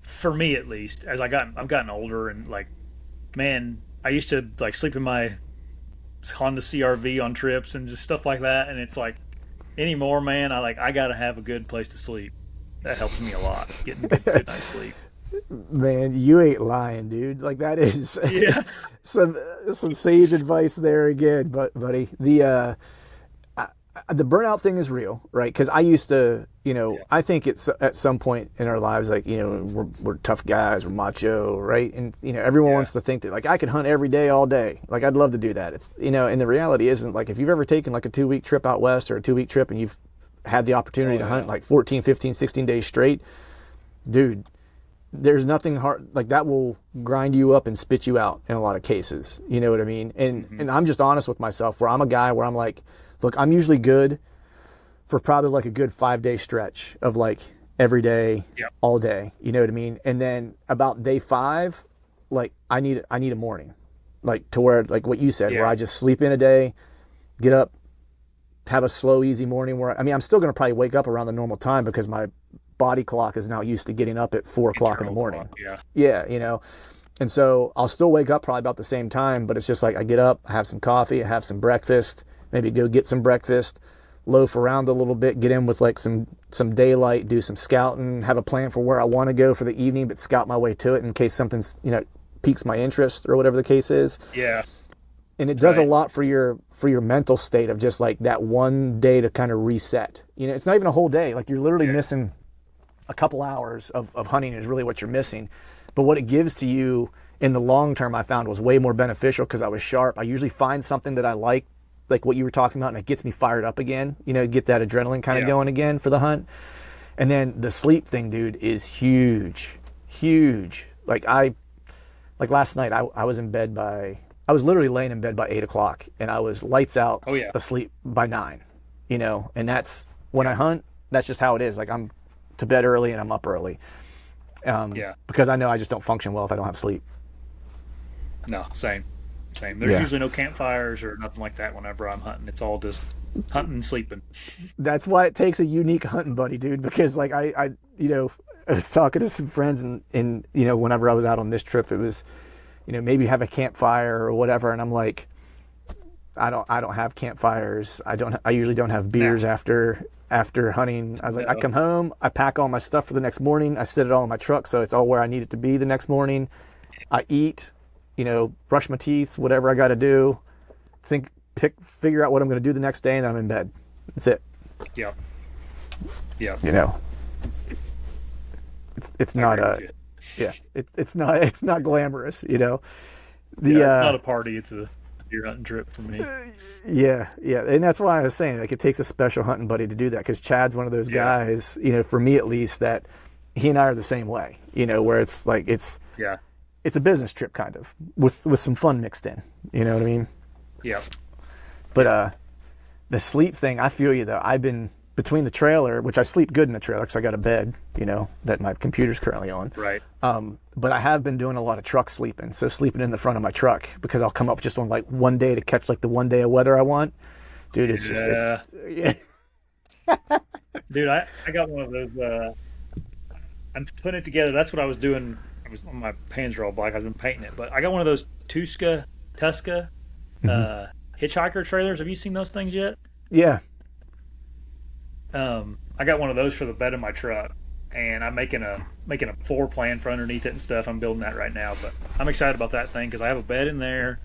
for me at least, as I've gotten older, and like, man, I used to like sleep in my Honda CRV on trips and just stuff like that, and it's like anymore, man, I gotta have a good place to sleep. That helps me a lot, getting good night's sleep. man, you ain't lying, dude. Like that is Yeah, some some sage advice there again, but buddy. The burnout thing is real, right? Because I used to, yeah, I think it's at some point in our lives, like, we're tough guys, we're macho, right? And, everyone yeah, wants to think that, like, I could hunt every day, all day. Like, I'd love to do that. It's, and the reality isn't, like, if you've ever taken, like, a 2 week trip out west or a 2 week trip and you've had the opportunity oh to hunt, yeah, like, 14, 15, 16 days straight, dude, there's nothing hard, like, that will grind you up and spit you out in a lot of cases. You know what I mean? And, hmm, and I'm just honest with myself, where I'm a guy where I'm like, look, I'm usually good for probably like a good 5 day stretch of like every day, yep, all day. You know what I mean? And then about day 5, like I need a morning. like to where, like what you said, where Yeah. I just sleep in a day, get up, have a slow, easy morning where, I mean, I'm still going to probably wake up around the normal time because my body clock is now used to getting up at 4 o'clock in the Internal morning. clock. Yeah. Yeah, and so I'll still wake up probably about the same time, but it's just like I get up, I have some coffee, I have some breakfast, maybe go get some breakfast, loaf around a little bit, get in with like some daylight, do some scouting, have a plan for where I want to go for the evening, but scout my way to it in case something's, piques my interest or whatever the case is. Yeah. And it does a Right. lot for your mental state of just like that one day to kind of reset. It's not even a whole day. Like you're literally Yeah. missing a couple hours of hunting is really what you're missing. But what it gives to you in the long term, I found was way more beneficial because I was sharp. I usually find something that I like what you were talking about, and it gets me fired up again, get that adrenaline kind of Yeah. going again for the hunt. And then the sleep thing, dude, is huge, huge. Like last night, I was in bed I was literally laying in bed by 8 o'clock, and I was lights out, Oh yeah. asleep by 9, and that's when I hunt, that's just how it is. Like I'm to bed early and I'm up early. Yeah. Because I know I just don't function well if I don't have sleep. No, same. There's Yeah. usually no campfires or nothing like that whenever I'm hunting. It's all just hunting and sleeping. That's why it takes a unique hunting buddy, dude, because like I was talking to some friends and whenever I was out on this trip, it was, maybe have a campfire or whatever. And I'm like, I don't have campfires. I usually don't have beers after hunting. I was like, I No. come home, I pack all my stuff for the next morning. I set it all in my truck. So it's all where I need it to be the next morning. I eat, brush my teeth, whatever I got to do, figure out what I'm going to do the next day. And then I'm in bed. That's it. Yep. Yep. It's I not agree with you. it's not glamorous, Yeah, it's not a party. It's a deer hunting trip for me. yeah, and that's why I was saying like it takes a special hunting buddy to do that because Chad's one of those Yeah. guys, for me at least, that he and I are the same way, where it's like it's Yeah. a business trip kind of with some fun mixed in, you know what I mean? Yep. But the sleep thing, I feel you though. I've been between the trailer, which I sleep good in the trailer because I got a bed, that my computer's currently on. Right. But I have been doing a lot of truck sleeping. So sleeping in the front of my truck because I'll come up just on like one day to catch like the one day of weather I want. Dude, it's just, Yeah. yeah. Dude, I got one of those. I'm putting it together. That's what I was doing. My hands are all black. I've been painting it, but I got one of those Tusca hitchhiker trailers. Have you seen those things yet? Yeah. I got one of those for the bed of my truck, and I'm making a floor plan for underneath it and stuff. I'm building that right now, but I'm excited about that thing because I have a bed in there.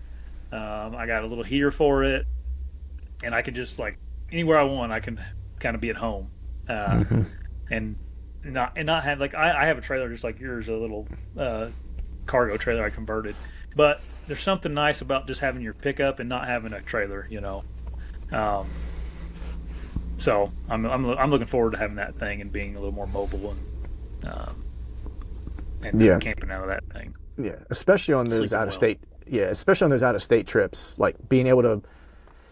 I got a little heater for it, and I can just like anywhere I want. I can kind of be at home, and not have like I have a trailer just like yours, a little cargo trailer I converted. But there's something nice about just having your pickup and not having a trailer, So I'm looking forward to having that thing and being a little more mobile and Yeah. camping out of that thing. Yeah. Especially on those Sleeping out of well. state. Yeah. Especially on those out of state trips, like being able to,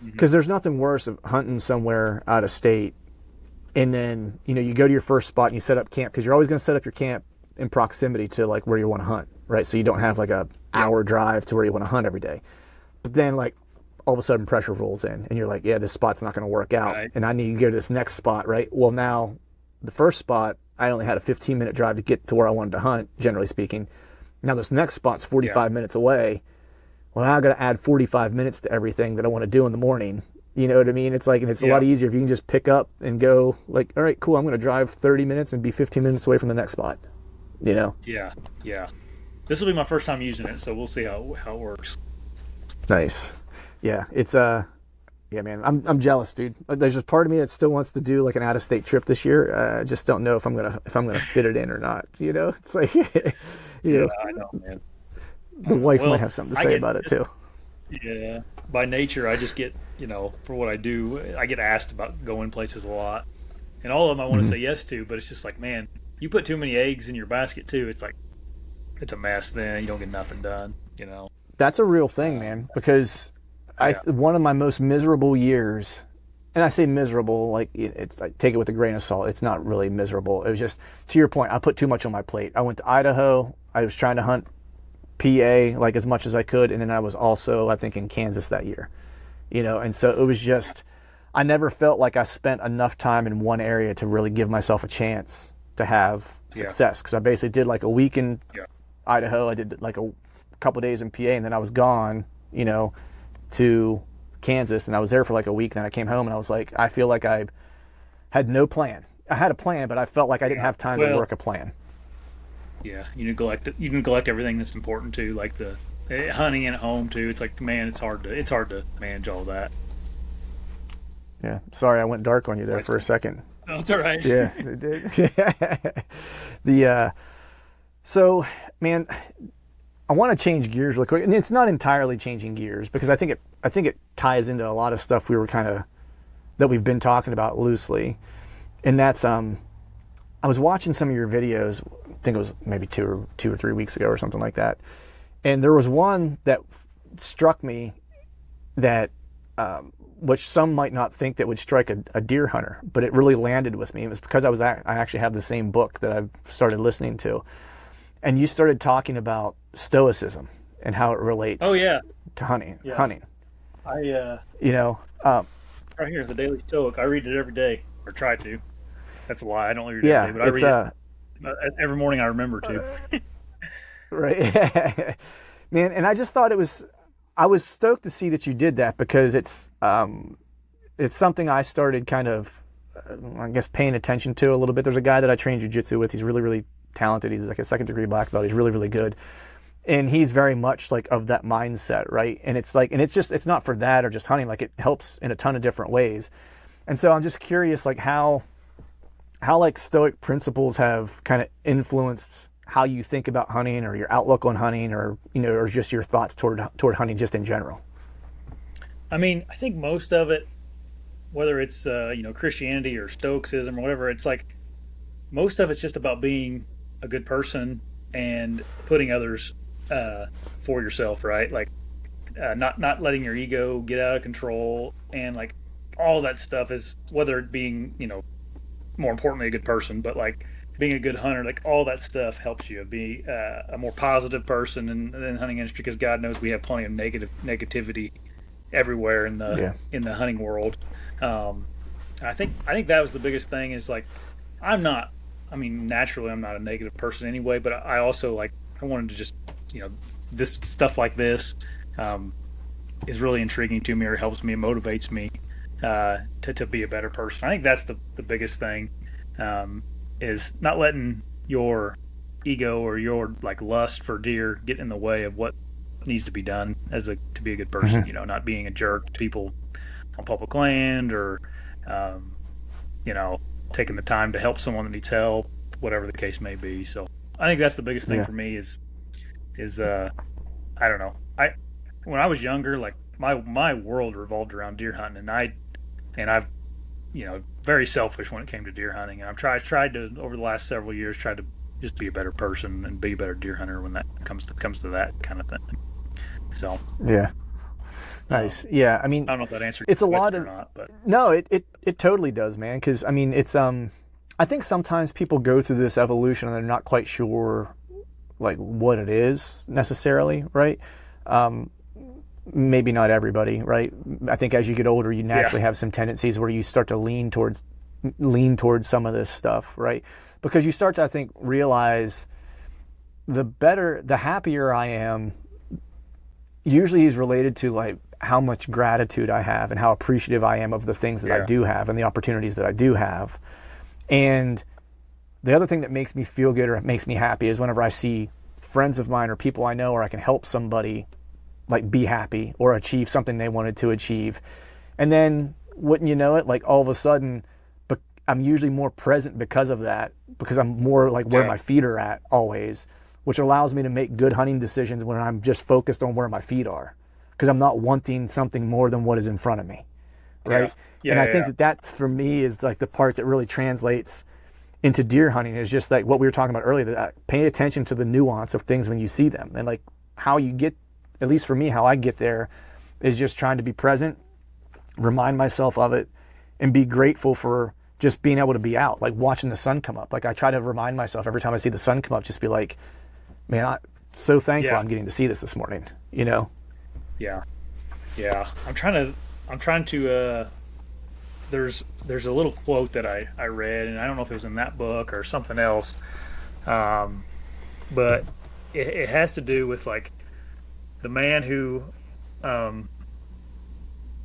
because there's nothing worse of hunting somewhere out of state. And then, you go to your first spot and you set up camp because you're always going to set up your camp in proximity to like where you want to hunt, right? So you don't have like a hour drive to where you want to hunt every day. But then like all of a sudden pressure rolls in and you're like, yeah, this spot's not going to work out. Right. And I need to go to this next spot, right? Well, now the first spot, I only had a 15-minute drive to get to where I wanted to hunt, generally speaking. Now this next spot's 45 minutes away. Well, now I got to add 45 minutes to everything that I want to do in the morning. You know what I mean? It's like, and it's a lot easier if you can just pick up and go like, all right, cool. I'm going to drive 30 minutes and be 15 minutes away from the next spot, Yeah. This will be my first time using it, so we'll see how it works. Nice. Yeah. It's, yeah, man, I'm jealous, dude. There's just part of me that still wants to do like an out of state trip this year. I just don't know if I'm going to fit it in or not. It's like, I know, man. the wife Well, might have something to I say get about it just- too. Yeah. By nature, I just get, for what I do, I get asked about going places a lot. And all of them I want to say yes to, but it's just like, man, you put too many eggs in your basket too. It's like, it's a mess then. You don't get nothing done, That's a real thing, man, because one of my most miserable years, and I say miserable, like it's like take it with a grain of salt. It's not really miserable. It was just, to your point, I put too much on my plate. I went to Idaho. I was trying to hunt PA like as much as I could, and then I was also, I think, in Kansas that year, and so it was just, I never felt like I spent enough time in one area to really give myself a chance to have success, because I basically did like a week in Idaho, I did like a couple days in PA, and then I was gone, to Kansas, and I was there for like a week, and then I came home and I was like, I feel like I had no plan. I had a plan, but I felt like I didn't have time to work a plan. Yeah, you neglect everything that's important too, like the hunting at home too. It's like, man, it's hard to manage all that. Yeah, sorry, I went dark on you there for a second. Oh, it's all right. Yeah, it did. So, man, I want to change gears real quick, and it's not entirely changing gears, because I think it ties into a lot of stuff that we've been talking about loosely, and that's I was watching some of your videos. I think it was maybe 2 or 3 weeks ago or something like that, and there was one that struck me that which some might not think that would strike a deer hunter, but it really landed with me. It was because I actually have the same book that I've started listening to, and you started talking about Stoicism and how it relates. To hunting. Yeah. Hunting. I right here, the Daily Stoic. I read it every day, or try to. That's a lie. I don't read it every day, but I read it every morning. I remember to. Right, man. And I just thought I was stoked to see that you did that, because it's something I started kind of, I guess, paying attention to a little bit. There's a guy that I train jiu-jitsu with. He's really, really talented. He's like a 2nd degree black belt. He's really, really good. And he's very much like of that mindset, right? And it's like, and it's not for that or just hunting. Like, it helps in a ton of different ways. And so I'm just curious, like how like Stoic principles have kind of influenced how you think about hunting, or your outlook on hunting, or or just your thoughts toward hunting just in general. I mean, I think most of it, whether it's Christianity or Stoicism or whatever, it's like most of it's just about being a good person and putting others for yourself, right? Like not letting your ego get out of control, and like all that stuff is, whether it being more importantly a good person, but like being a good hunter, like all that stuff helps you be a more positive person in the hunting industry, because God knows we have plenty of negativity everywhere in the hunting world. I think that was the biggest thing, is like naturally I'm not a negative person anyway, but I also I wanted to just this stuff like this is really intriguing to me, or helps me, motivates me to be a better person. I think that's the biggest thing, is not letting your ego or your lust for deer get in the way of what needs to be done to be a good person. Mm-hmm. Not being a jerk to people on public land, or taking the time to help someone that needs help, whatever the case may be. So I think that's the biggest thing for me is I don't know. When I was younger, like my world revolved around deer hunting, and I've very selfish when it came to deer hunting, and I've tried to, over the last several years, tried to just be a better person and be a better deer hunter when that comes to that kind of thing. So yeah. Nice. Yeah, I mean, I don't know if that answered it's your a lot question of or not, but no, it totally does, man, because I mean, it's I think sometimes people go through this evolution and they're not quite sure like what it is necessarily, right? Maybe not everybody, right? I think as you get older, you naturally have some tendencies where you start to lean towards some of this stuff, right? Because you start to, I think, realize the happier I am usually is related to like how much gratitude I have and how appreciative I am of the things that I do have and the opportunities that I do have. And the other thing that makes me feel good or makes me happy is whenever I see friends of mine or people I know, or I can help somebody like be happy or achieve something they wanted to achieve. And then wouldn't you know it, like all of a sudden I'm usually more present because of that, because I'm more like where my feet are at always, which allows me to make good hunting decisions when I'm just focused on where my feet are, because I'm not wanting something more than what is in front of me, right? And I think that for me is like the part that really translates into deer hunting, is just like what we were talking about earlier, that pay attention to the nuance of things when you see them, and like how you get, at least for me, how I get there is just trying to be present, remind myself of it, and be grateful for just being able to be out, like watching the sun come up. Like I try to remind myself every time I see the sun come up, just be like, man, so thankful Yeah. I'm getting to see this morning, you know? Yeah. Yeah. I'm trying to, there's a little quote that I read, and I don't know if it was in that book or something else. But it has to do with like the man who, um,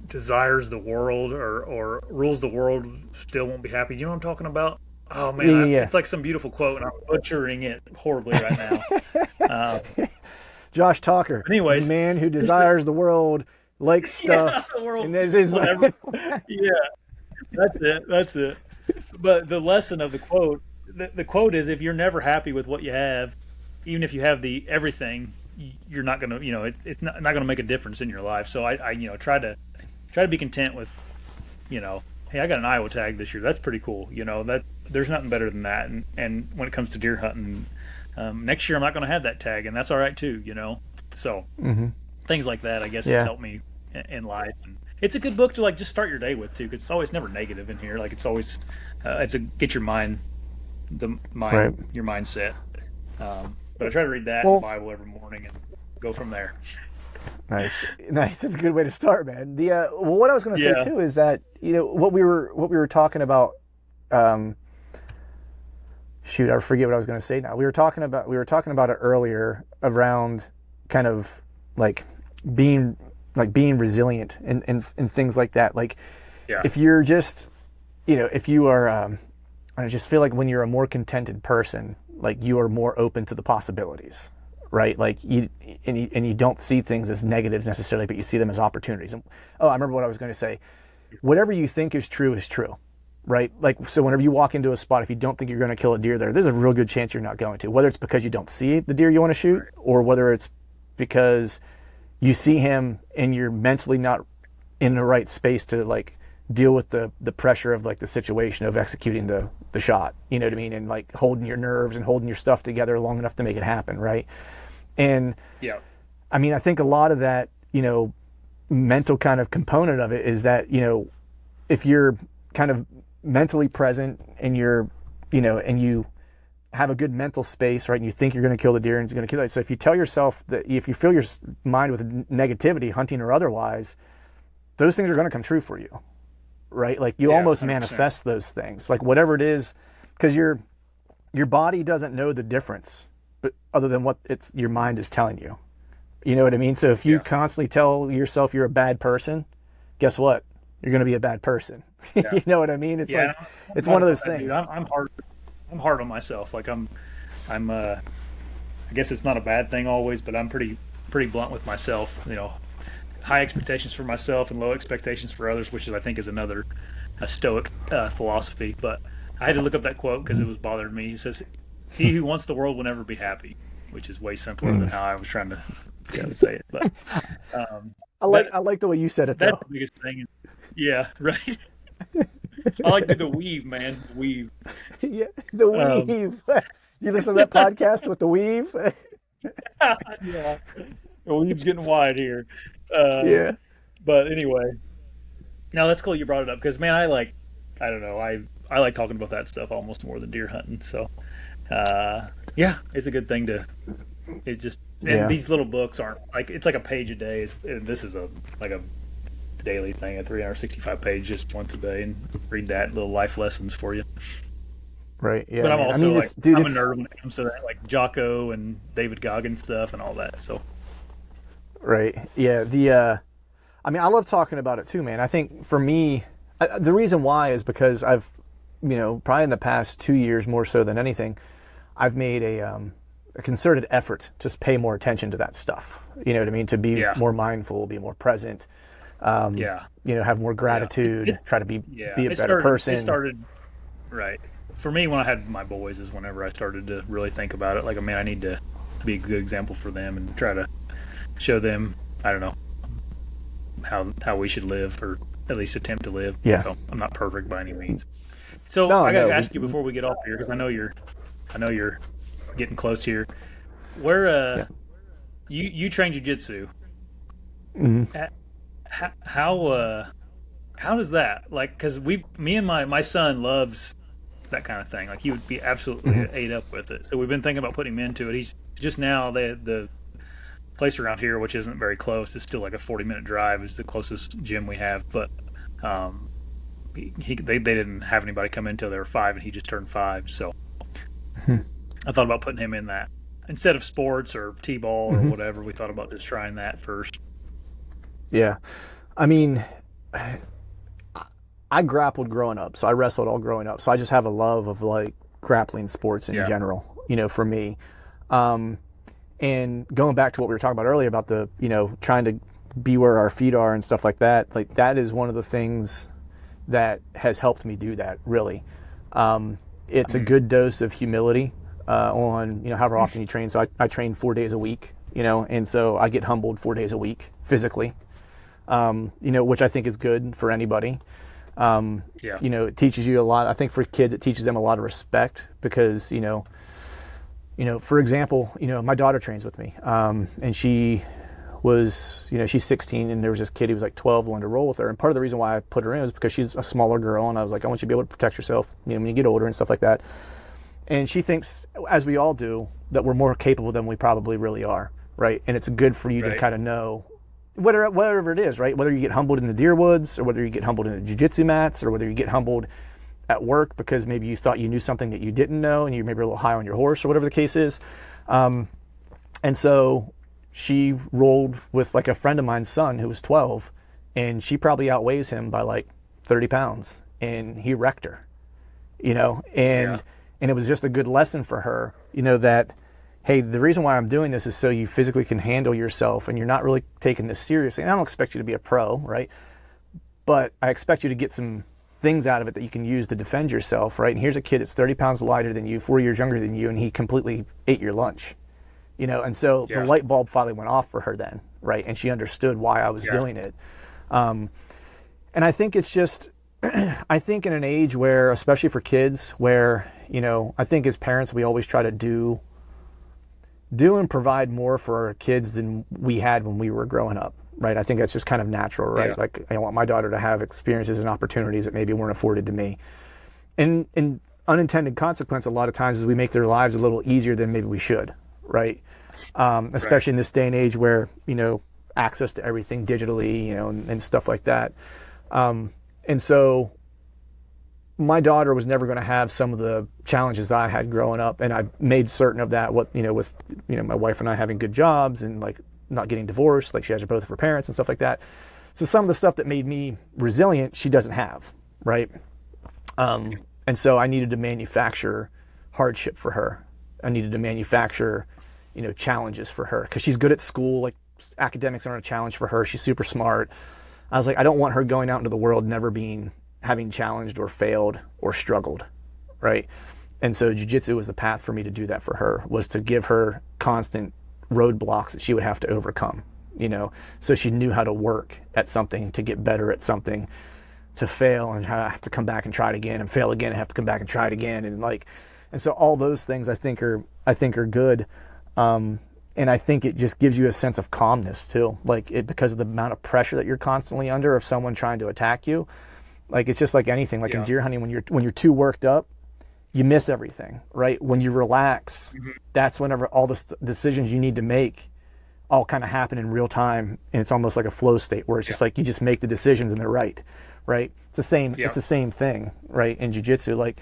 desires the world or rules the world still won't be happy. You know what I'm talking about? Oh man, Yeah. it's like some beautiful quote, and I'm butchering it horribly right now. Um, Josh Talker, the anyways, man who desires the world, likes yeah, stuff, the world, and is whatever. Yeah, that's it. That's it. But the lesson of the quote, the quote is, if you're never happy with what you have, even if you have the everything, you're not gonna, it's not gonna make a difference in your life. So I try to be content with, hey, I got an Iowa tag this year. That's pretty cool. That there's nothing better than that. And when it comes to deer hunting, next year I'm not going to have that tag, and that's all right too. So things like that, I guess, it's Yeah. helped me in life. And it's a good book to like just start your day with too, because it's always never negative in here. Like it's always get your mind Right. your mindset. But I try to read that in Well, the Bible every morning and go from there. nice. That's a good way to start, man. What I was going to say Yeah. too is that what we were talking about. Shoot, I forget what I was going to say now. We were talking about it earlier around kind of like being resilient and things like that. Like Yeah. if you're just if you are I just feel like when you're a more contented person, like you are more open to the possibilities, right? Like you don't see things as negatives necessarily, but you see them as opportunities. And I remember what I was going to say. Whatever you think is true, right? Like, so whenever you walk into a spot, if you don't think you're going to kill a deer there's a real good chance you're not going to, whether it's because you don't see the deer you want to shoot, or whether it's because you see him and you're mentally not in the right space to like deal with the pressure of like the situation of executing the shot, you know what I mean? And like holding your nerves and holding your stuff together long enough to make it happen. Right. And Yeah. I mean, I think a lot of that, mental kind of component of it is that, if you're kind of mentally present and you're, and you have a good mental space, right, and you think you're going to kill the deer and it's going to kill it. So if you tell yourself that, if you fill your mind with negativity, hunting or otherwise, those things are going to come true for you, right? Like you Yeah, almost 100%. manifest those things, like whatever it is, because your body doesn't know the difference, but other than what your mind is telling you. You know what I mean? So if you Yeah. constantly tell yourself you're a bad person, guess what? You're going to be a bad person. Yeah. You know what I mean? It's Yeah, like, I'm it's not one of about those that, dude. things. I'm hard on myself. Like I guess it's not a bad thing always, but I'm pretty blunt with myself. High expectations for myself and low expectations for others, which I think is a Stoic philosophy. But I had to look up that quote because it was bothering me. It says, "He who wants the world will never be happy," which is way simpler than how I was trying to say it. But I like the way you said it that's though. the biggest thing. Yeah, right. I like to do the weave, man. The weave. Yeah, the weave. You listen to that podcast with the weave? Yeah. The weave's getting wide here. Yeah. But anyway, no, that's cool you brought it up because man, I don't know, I like talking about that stuff almost more than deer hunting. So, yeah, it's a good thing to. It just and Yeah. these little books aren't like it's like a page a day. This is a daily thing, a 365 page just once a day, and read that little life lessons for you. Right. Yeah. But I'm man. also I mean, like dude, I'm a nerd when it comes to that, like Jocko and David Goggins stuff and all that. So right. Yeah. I mean, I love talking about it too, man. I think for me, the reason why is because I've, probably in the past 2 years more so than anything, I've made a concerted effort to pay more attention to that stuff. You know what I mean? To be Yeah. more mindful, be more present. yeah, Have more gratitude, try to be yeah. a better person. It started right for me when I had my boys. Is whenever I started to really think about it. Like, man, I need to be a good example for them and try to show them. I don't know how we should live, or at least attempt to live. Yeah. So I'm not perfect by any means. So No, I got to no, ask you before we get off here, because I know you're getting close here. Where you train jiu-jitsu. Mhm. How does that, like, because me and my son loves that kind of thing. Like he would be absolutely ate up with it. So we've been thinking about putting him into it. He's just now the place around here, which isn't very close. It's still like a 40-minute drive. Is the closest gym we have, but they didn't have anybody come in until they were 5, and he just turned 5. So I thought about putting him in that instead of sports or t-ball or whatever. We thought about just trying that first. Yeah. I mean, I grappled growing up, so I wrestled all growing up. So I just have a love of like grappling sports in general, for me. And going back to what we were talking about earlier about the, trying to be where our feet are and stuff like that is one of the things that has helped me do that, really. It's a good dose of humility on, however often you train. So I train 4 days a week, and so I get humbled 4 days a week physically, which I think is good for anybody. It teaches you a lot. I think for kids, it teaches them a lot of respect because, for example, my daughter trains with me, and she was, she's 16, and there was this kid who was like 12 who wanted to roll with her. And part of the reason why I put her in was because she's a smaller girl, and I was like, I want you to be able to protect yourself, when you get older and stuff like that. And she thinks, as we all do, that we're more capable than we probably really are, right? And it's good for you to kind of know whatever it is, right? Whether you get humbled in the deer woods, or whether you get humbled in the jiu-jitsu mats, or whether you get humbled at work because maybe you thought you knew something that you didn't know and you maybe a little high on your horse or whatever the case is. And so she rolled with like a friend of mine's son who was 12, and she probably outweighs him by like 30 pounds, and he wrecked her, and it was just a good lesson for her, that, hey, the reason why I'm doing this is so you physically can handle yourself and you're not really taking this seriously. And I don't expect you to be a pro, right? But I expect you to get some things out of it that you can use to defend yourself, right? And here's a kid that's 30 pounds lighter than you, 4 years younger than you, and he completely ate your lunch, and so the light bulb finally went off for her then, right? And she understood why I was doing it. And I think it's just, I think in an age where, especially for kids, where, I think as parents, we always try to do and provide more for our kids than we had when we were growing up, right? I think that's just kind of natural, right? Like I want my daughter to have experiences and opportunities that maybe weren't afforded to me. And unintended consequence a lot of times is we make their lives a little easier than maybe we should, right? Especially in this day and age where, access to everything digitally, and stuff like that. And so my daughter was never going to have some of the challenges that I had growing up, and I made certain of that. With my wife and I having good jobs and like not getting divorced, like she has both of her parents and stuff like that. So some of the stuff that made me resilient, she doesn't have, right? And so I needed to manufacture hardship for her. I needed to manufacture, challenges for her because she's good at school. Like academics aren't a challenge for her. She's super smart. I was like, I don't want her going out into the world never having challenged or failed or struggled, right? And so jiu-jitsu was the path for me to do that for her, was to give her constant roadblocks that she would have to overcome, so she knew how to work at something, to get better at something, to fail and have to come back and try it again, and fail again and have to come back and try it again. And so all those things I think are good. And I think it just gives you a sense of calmness too, because of the amount of pressure that you're constantly under of someone trying to attack you. Like it's just like anything, like in deer hunting, when you're too worked up, you miss everything, right? When you relax, that's whenever all the decisions you need to make all kind of happen in real time, and it's almost like a flow state where it's just like you just make the decisions and they're right? It's the same. It's the same thing, right? In jiu-jitsu, like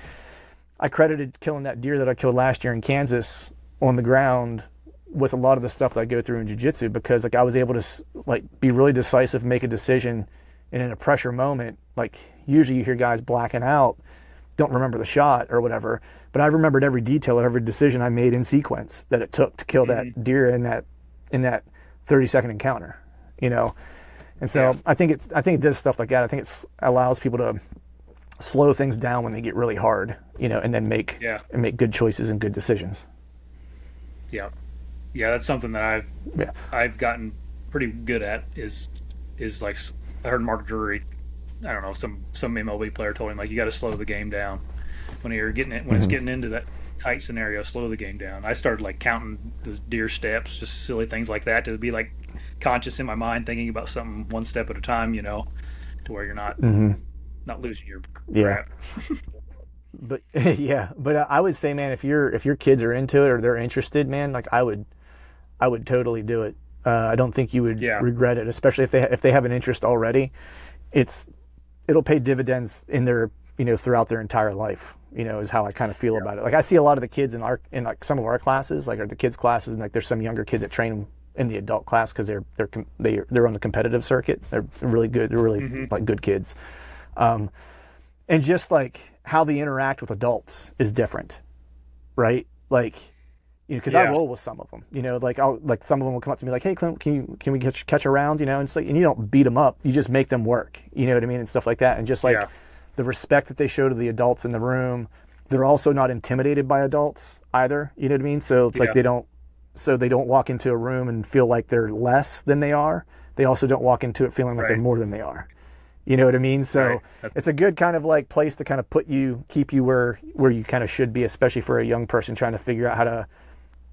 I credited killing that deer that I killed last year in Kansas on the ground with a lot of the stuff that I go through in jiu-jitsu, because like I was able to be really decisive, make a decision, and in a pressure moment, like usually you hear guys blacking out, don't remember the shot or whatever, but I remembered every detail of every decision I made in sequence that it took to kill that deer in that 30-second encounter, And so I think it does stuff like that. I think it allows people to slow things down when they get really hard, and then make good choices and good decisions. Yeah, that's something that I've gotten pretty good at is like, I heard Mark Drury, I don't know, some MLB player told him, like, you got to slow the game down when it's getting into that tight scenario. Slow the game down. I started like counting the deer steps, just silly things like that, to be like conscious in my mind, thinking about something one step at a time, to where you're not losing your crap. But yeah, but I would say, man, if your kids are into it or they're interested, man, like I would totally do it. I don't think you would regret it, especially if they have an interest already. It'll pay dividends in their, throughout their entire life, is how I kind of feel about it. Like I see a lot of the kids in like some of our classes, like are the kids classes, and like there's some younger kids that train them in the adult class because they're on the competitive circuit. They're really good. They're really like good kids. And just like how they interact with adults is different, right? Like, because I roll with some of them, like some of them will come up to me like, hey, Clint, can we catch a round, and it's like, and you don't beat them up, you just make them work, you know what I mean, and stuff like that. And just like the respect that they show to the adults in the room, they're also not intimidated by adults either, you know what I mean? So it's like they don't walk into a room and feel like they're less than they are. They also don't walk into it feeling like they're more than they are. You know what I mean? So it's a good kind of like place to kind of keep you where you kind of should be, especially for a young person trying to figure out how to,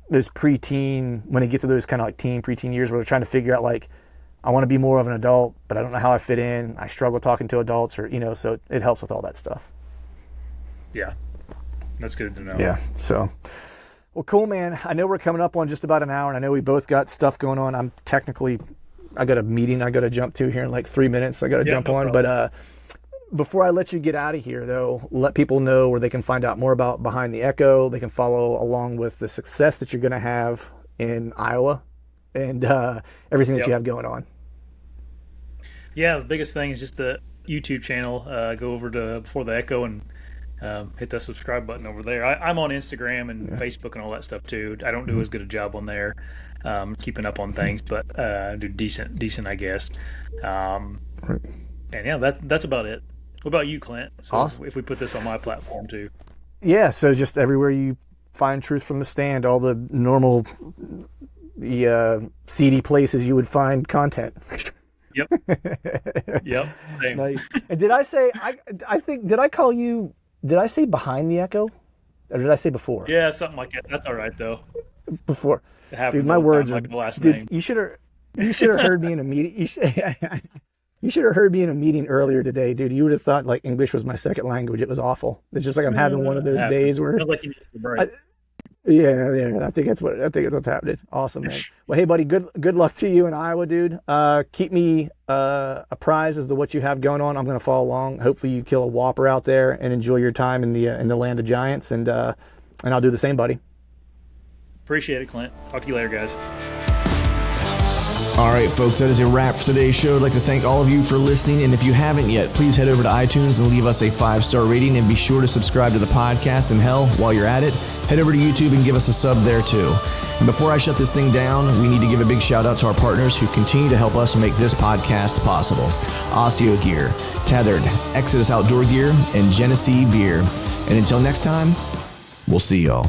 those preteen, when they get to those kind of like preteen years where they're trying to figure out like, I want to be more of an adult, but I don't know how I fit in. I struggle talking to adults, or, so it helps with all that stuff. Yeah. That's good to know. Yeah. So, well, cool, man. I know we're coming up on just about an hour, and I know we both got stuff going on. I got a meeting I got to jump to here in like 3 minutes. I got to jump on. But before I let you get out of here, though, let people know where they can find out more about Behind the Echo. They can follow along with the success that you're going to have in Iowa and everything that you have going on. Yeah, the biggest thing is just the YouTube channel. Go over to Before the Echo and hit that subscribe button over there. I'm on Instagram and Facebook and all that stuff too. I don't do as good a job on there keeping up on things, but do decent, I guess. And yeah, that's about it. What about you, Clint? So awesome. If we put this on my platform too. Yeah, so just everywhere you find Truth from the Stand, all the normal seedy places you would find content. Yep. Same. Nice. And did I say did I say Behind the Echo? Or did I say before? Yeah, something like that. That's all right though. Before. Dude, my words are, like the last dude, name. You should have heard me in a meeting. You should have heard me in a meeting earlier today, dude. You would have thought like English was my second language. It was awful. It's just like I'm having one of those days where like you need to break. I think that's what's happening. Awesome, man. Well, hey, buddy, good luck to you in Iowa, dude. Keep me apprised as to what you have going on. I'm going to follow along. Hopefully, you kill a whopper out there and enjoy your time in the land of giants. And I'll do the same, buddy. Appreciate it, Clint. Talk to you later, guys. All right, folks, that is a wrap for today's show. I'd like to thank all of you for listening. And if you haven't yet, please head over to iTunes and leave us a 5-star rating, and be sure to subscribe to the podcast. And hell, while you're at it, head over to YouTube and give us a sub there too. And before I shut this thing down, we need to give a big shout out to our partners who continue to help us make this podcast possible. Osseo Gear, Tethered, Exodus Outdoor Gear, and Genesee Beer. And until next time, we'll see y'all.